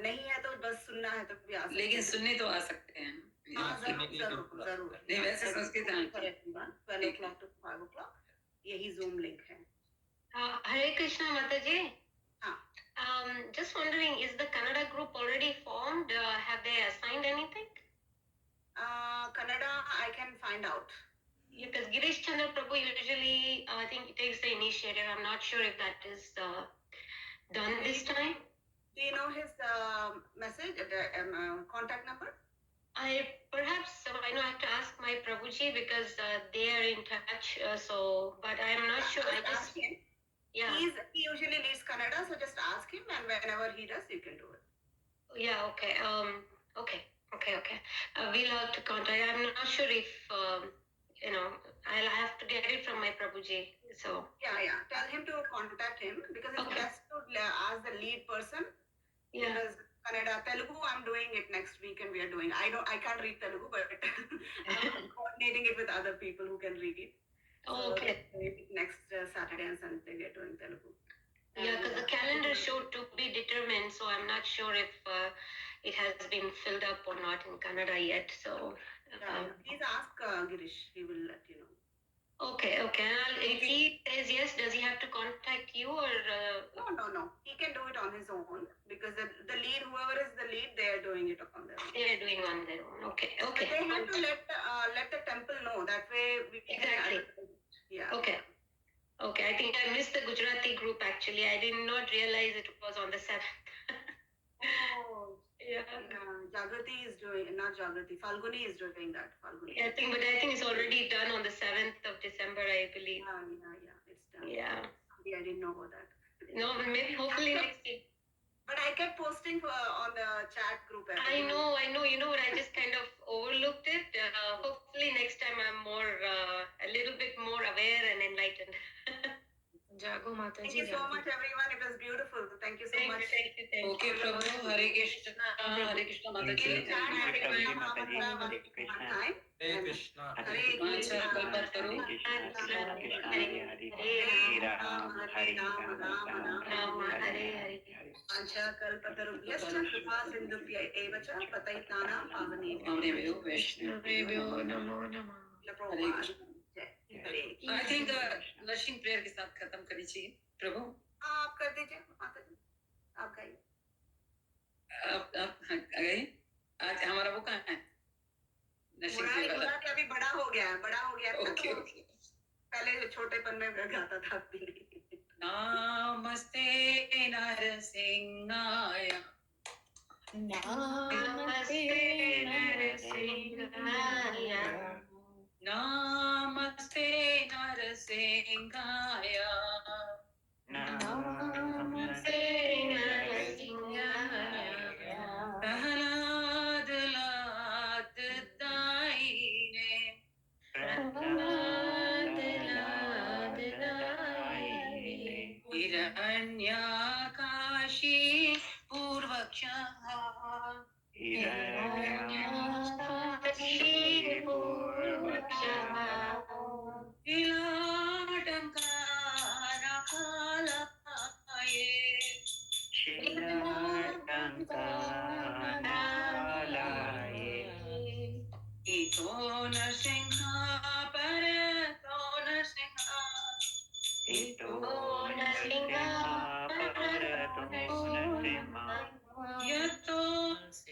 नहीं है तो बस सुनना है तो भी आ सकते हैं, लेकिन सुनने तो आ सकते हैं। हाँ जरूर जरूर। नहीं वैसे संस्कृत हाँ 12 o'clock to 5 o'clock यही जूम लिंक है। Hare Krishna Mataji. हाँ। Just wondering, is the Kannada group already formed? Have they assigned anything? Kannada, I can find out. Yeah, because Girish Chandra Prabhu usually, I think, he takes the initiative. I'm not sure if that is done this time. Do you know his message, contact number? I know I have to ask my Prabhuji because they are in touch. But I'm not sure. I just ask him. Yeah. He usually leads Kannada, so just ask him, and whenever he does, you can do it. Yeah. Okay. Okay. We'll have to contact. I'm not sure if I'll have to get it from my Prabhuji. So Yeah. Tell him to contact him because it's best to ask the lead person. Yeah. Because Kannada, Telugu, I'm doing it next week, and we are doing. I can't read Telugu, but I'm coordinating it with other people who can read it. Okay. So next Saturday and Sunday we are doing Telugu. Yeah, because the calendar showed to be determined, so I'm not sure if it has been filled up or not in Kannada yet. So please ask Girish. He will let you know. Okay. If he says yes, does he have to contact you or? No. He can do it on his own because the lead, whoever is the lead, they are doing it on their own. They are doing on their own. Okay. But they have to let the temple know. That way we can. Exactly. Yeah. Okay. I think I missed the Gujarati group actually. I did not realize it was on the 7th. Oh. Yeah. Jagrati is doing, not Jagrati. Falguni is doing that. Falguni. I think it's already done on the 7th of December, I believe. Yeah. It's done. Yeah. I didn't know about that. No, maybe hopefully next year. But I kept posting on the chat group. I know. You know what? I just kind of overlooked it. Hopefully next time I'm more, a little bit more aware and enlightened. जागो माता Thank जी, you so much, everyone. It was beautiful. Thank you so much. Thank you. Okay प्रभु हरे कृष्ण माता जी। In chat, Hare Krishna, Mahamatra, Hare Krishna. Hare अच्छा कल्पना करो। Ancha kalpatarubyascha कृपा सिन्धुभ्य एव च पतितानां पावनेभ्यो पावनेभ्यो वैष्णवेभ्यो नमो नमः। Hare Krishna. I think blushing prayer के साथ खत्म करनी चाहिए प्रभु। आप कर दीजिए माता जी, आप गाइए। आप गए आज हमारा वो कहाँ है अभी बड़ा हो गया ओके पहले छोटेपन में गाता था अभी नहीं। नमस्ते नरसिंहाय Namaste Narasingaya. नमस्ते नरसिंहाय Namaste Narasingaya. प्रहलाद लाद दाईने हिरण्याकाशी पूर्वक्षः कानालाये इतो नरसिंह पर तो नरसिंह इतो नरसिंहा परतो नरसिंहा यतो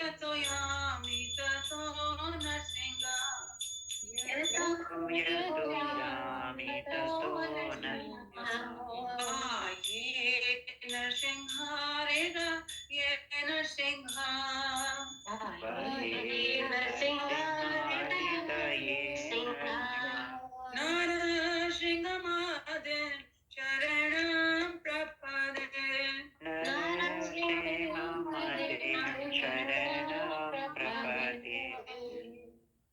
यतो यामि ततो नरसिंह यतो यामि ततो नरसिंहा ये नरसिंह रेगा ये नरसिंह नरसिंह मादे शरणं प्रपदे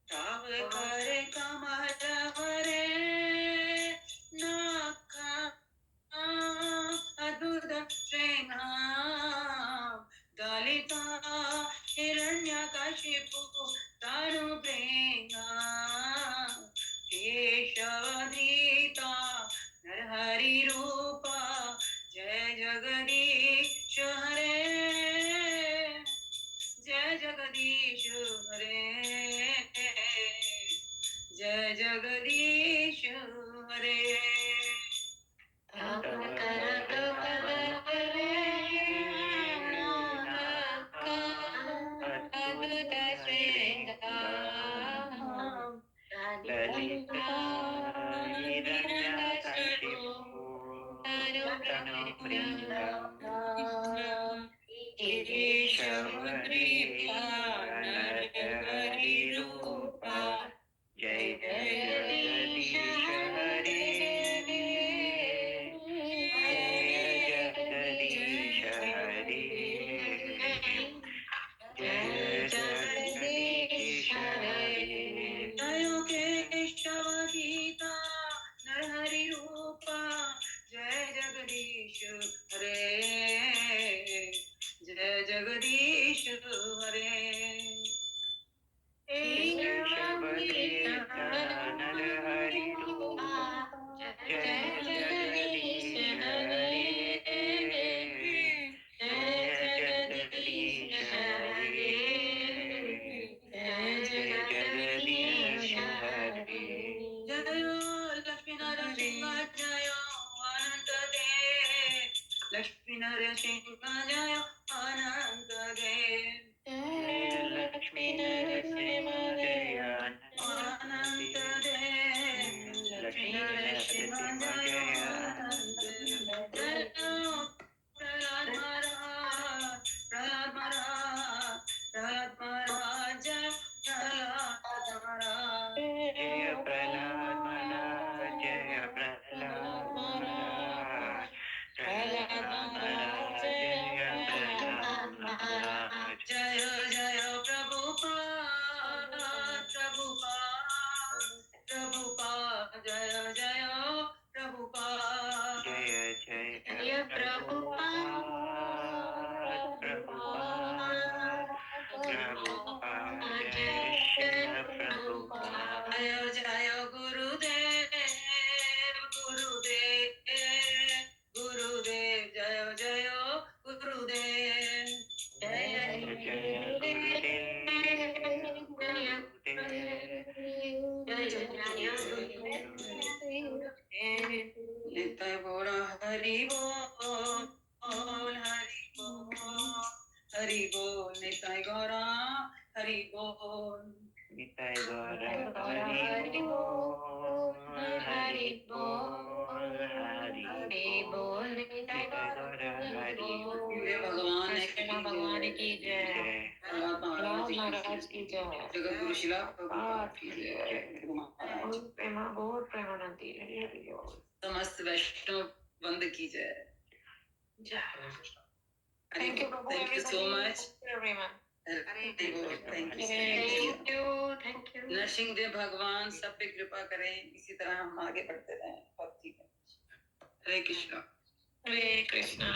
ताव करे कमल हरे नाका अद्भुत सिंह दलिता हिरण्यकशिपु तनु प्रेंगा केशवधीता नरहरि रूपा जय जगदीश हरे जय जगदीश हरे जय जगदीश हरे तब कर कमल हरे अद्भुत श्रृंगार ललिता हिरण्यकशिपु तनु प्रियंका केशवधीता नरहरि रूपा जय जगदीश हरे जय जगदीश हरे जय जगदीश हरे जय केशवधीता नरहरि रूपा जय जगदीश हरे जय जगदीश हरे केशवधीता नरहरि रूपा जय जगदीश हरे जय जगदीश हरे जय जगदीश हरे जय लक्ष्मी नरसिंह जय अनंत देव लक्ष्मी नरसिंह जय अनंत देव जय लक्ष्मी नरसिंह जय अनंत देव लक्ष्मी नरसिंह जय अनंत देव प्रहलाद महाराज प्रहलाद महाराज प्रहलाद महाराज जय प्रहलाद महाराज जय प्रहलाद महाराज जय प्रहलाद महाराज प्रहलाद महाराज जय प्रहलाद महाराज जय जय प्रभुपाद प्रभुपाद प्रभुपाद जय जय प्रभुपाद जय जय प्रभुपाद प्रभुपाद प्रभुपाद जय शिल प्रभुपाद जय जय गुरुदेव गुरुदेव गुरुदेव जय जय गुरुदेव जय जय नित्य गौर हरि बोल हरि बोल हरि बोल नित्य गौर हरि बोल निताय गौर हरि बोल हरि बोल हरि बोल निताय गौर हरि बोल भगवान भगवान की जय प्रहलाद महाराज की जय जगत गुरु शिला प्रभुपाद की जय बहुत प्रेमानंदी समस्त वैष्णव वंद की जय थैंक यू प्रभु thank you so much everyone thank you Narasimha Dev भगवान सब पे कृपा करें इसी तरह हम आगे बढ़ते रहें भक्ति में हरे कृष्णा हरे कृष्णा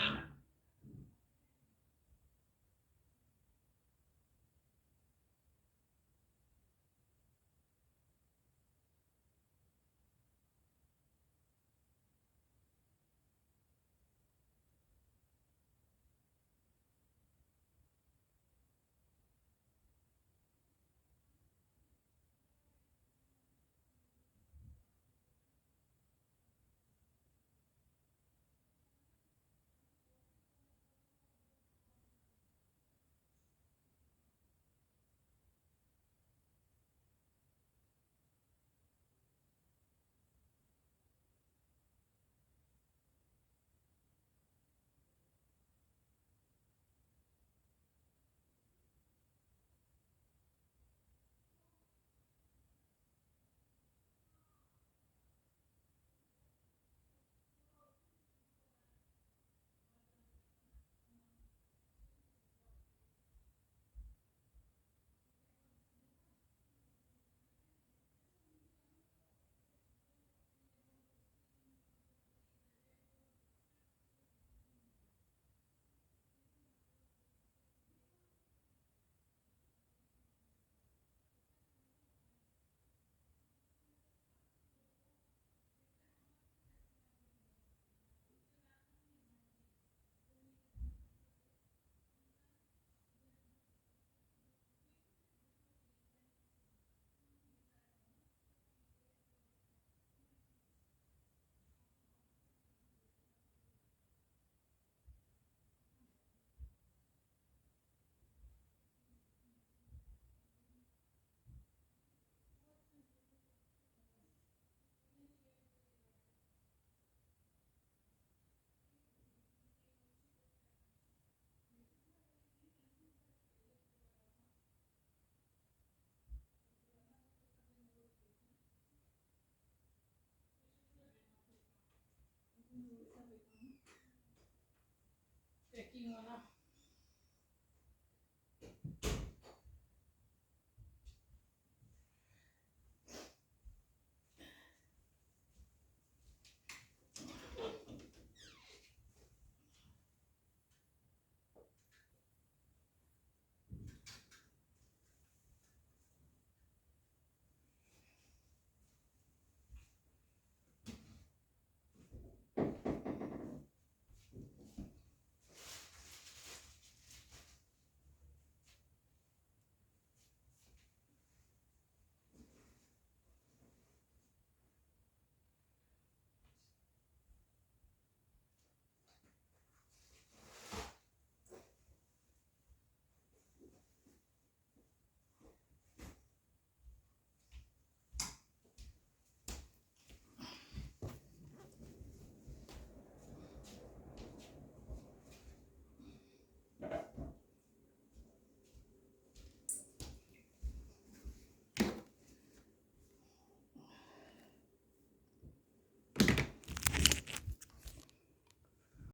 ये वाला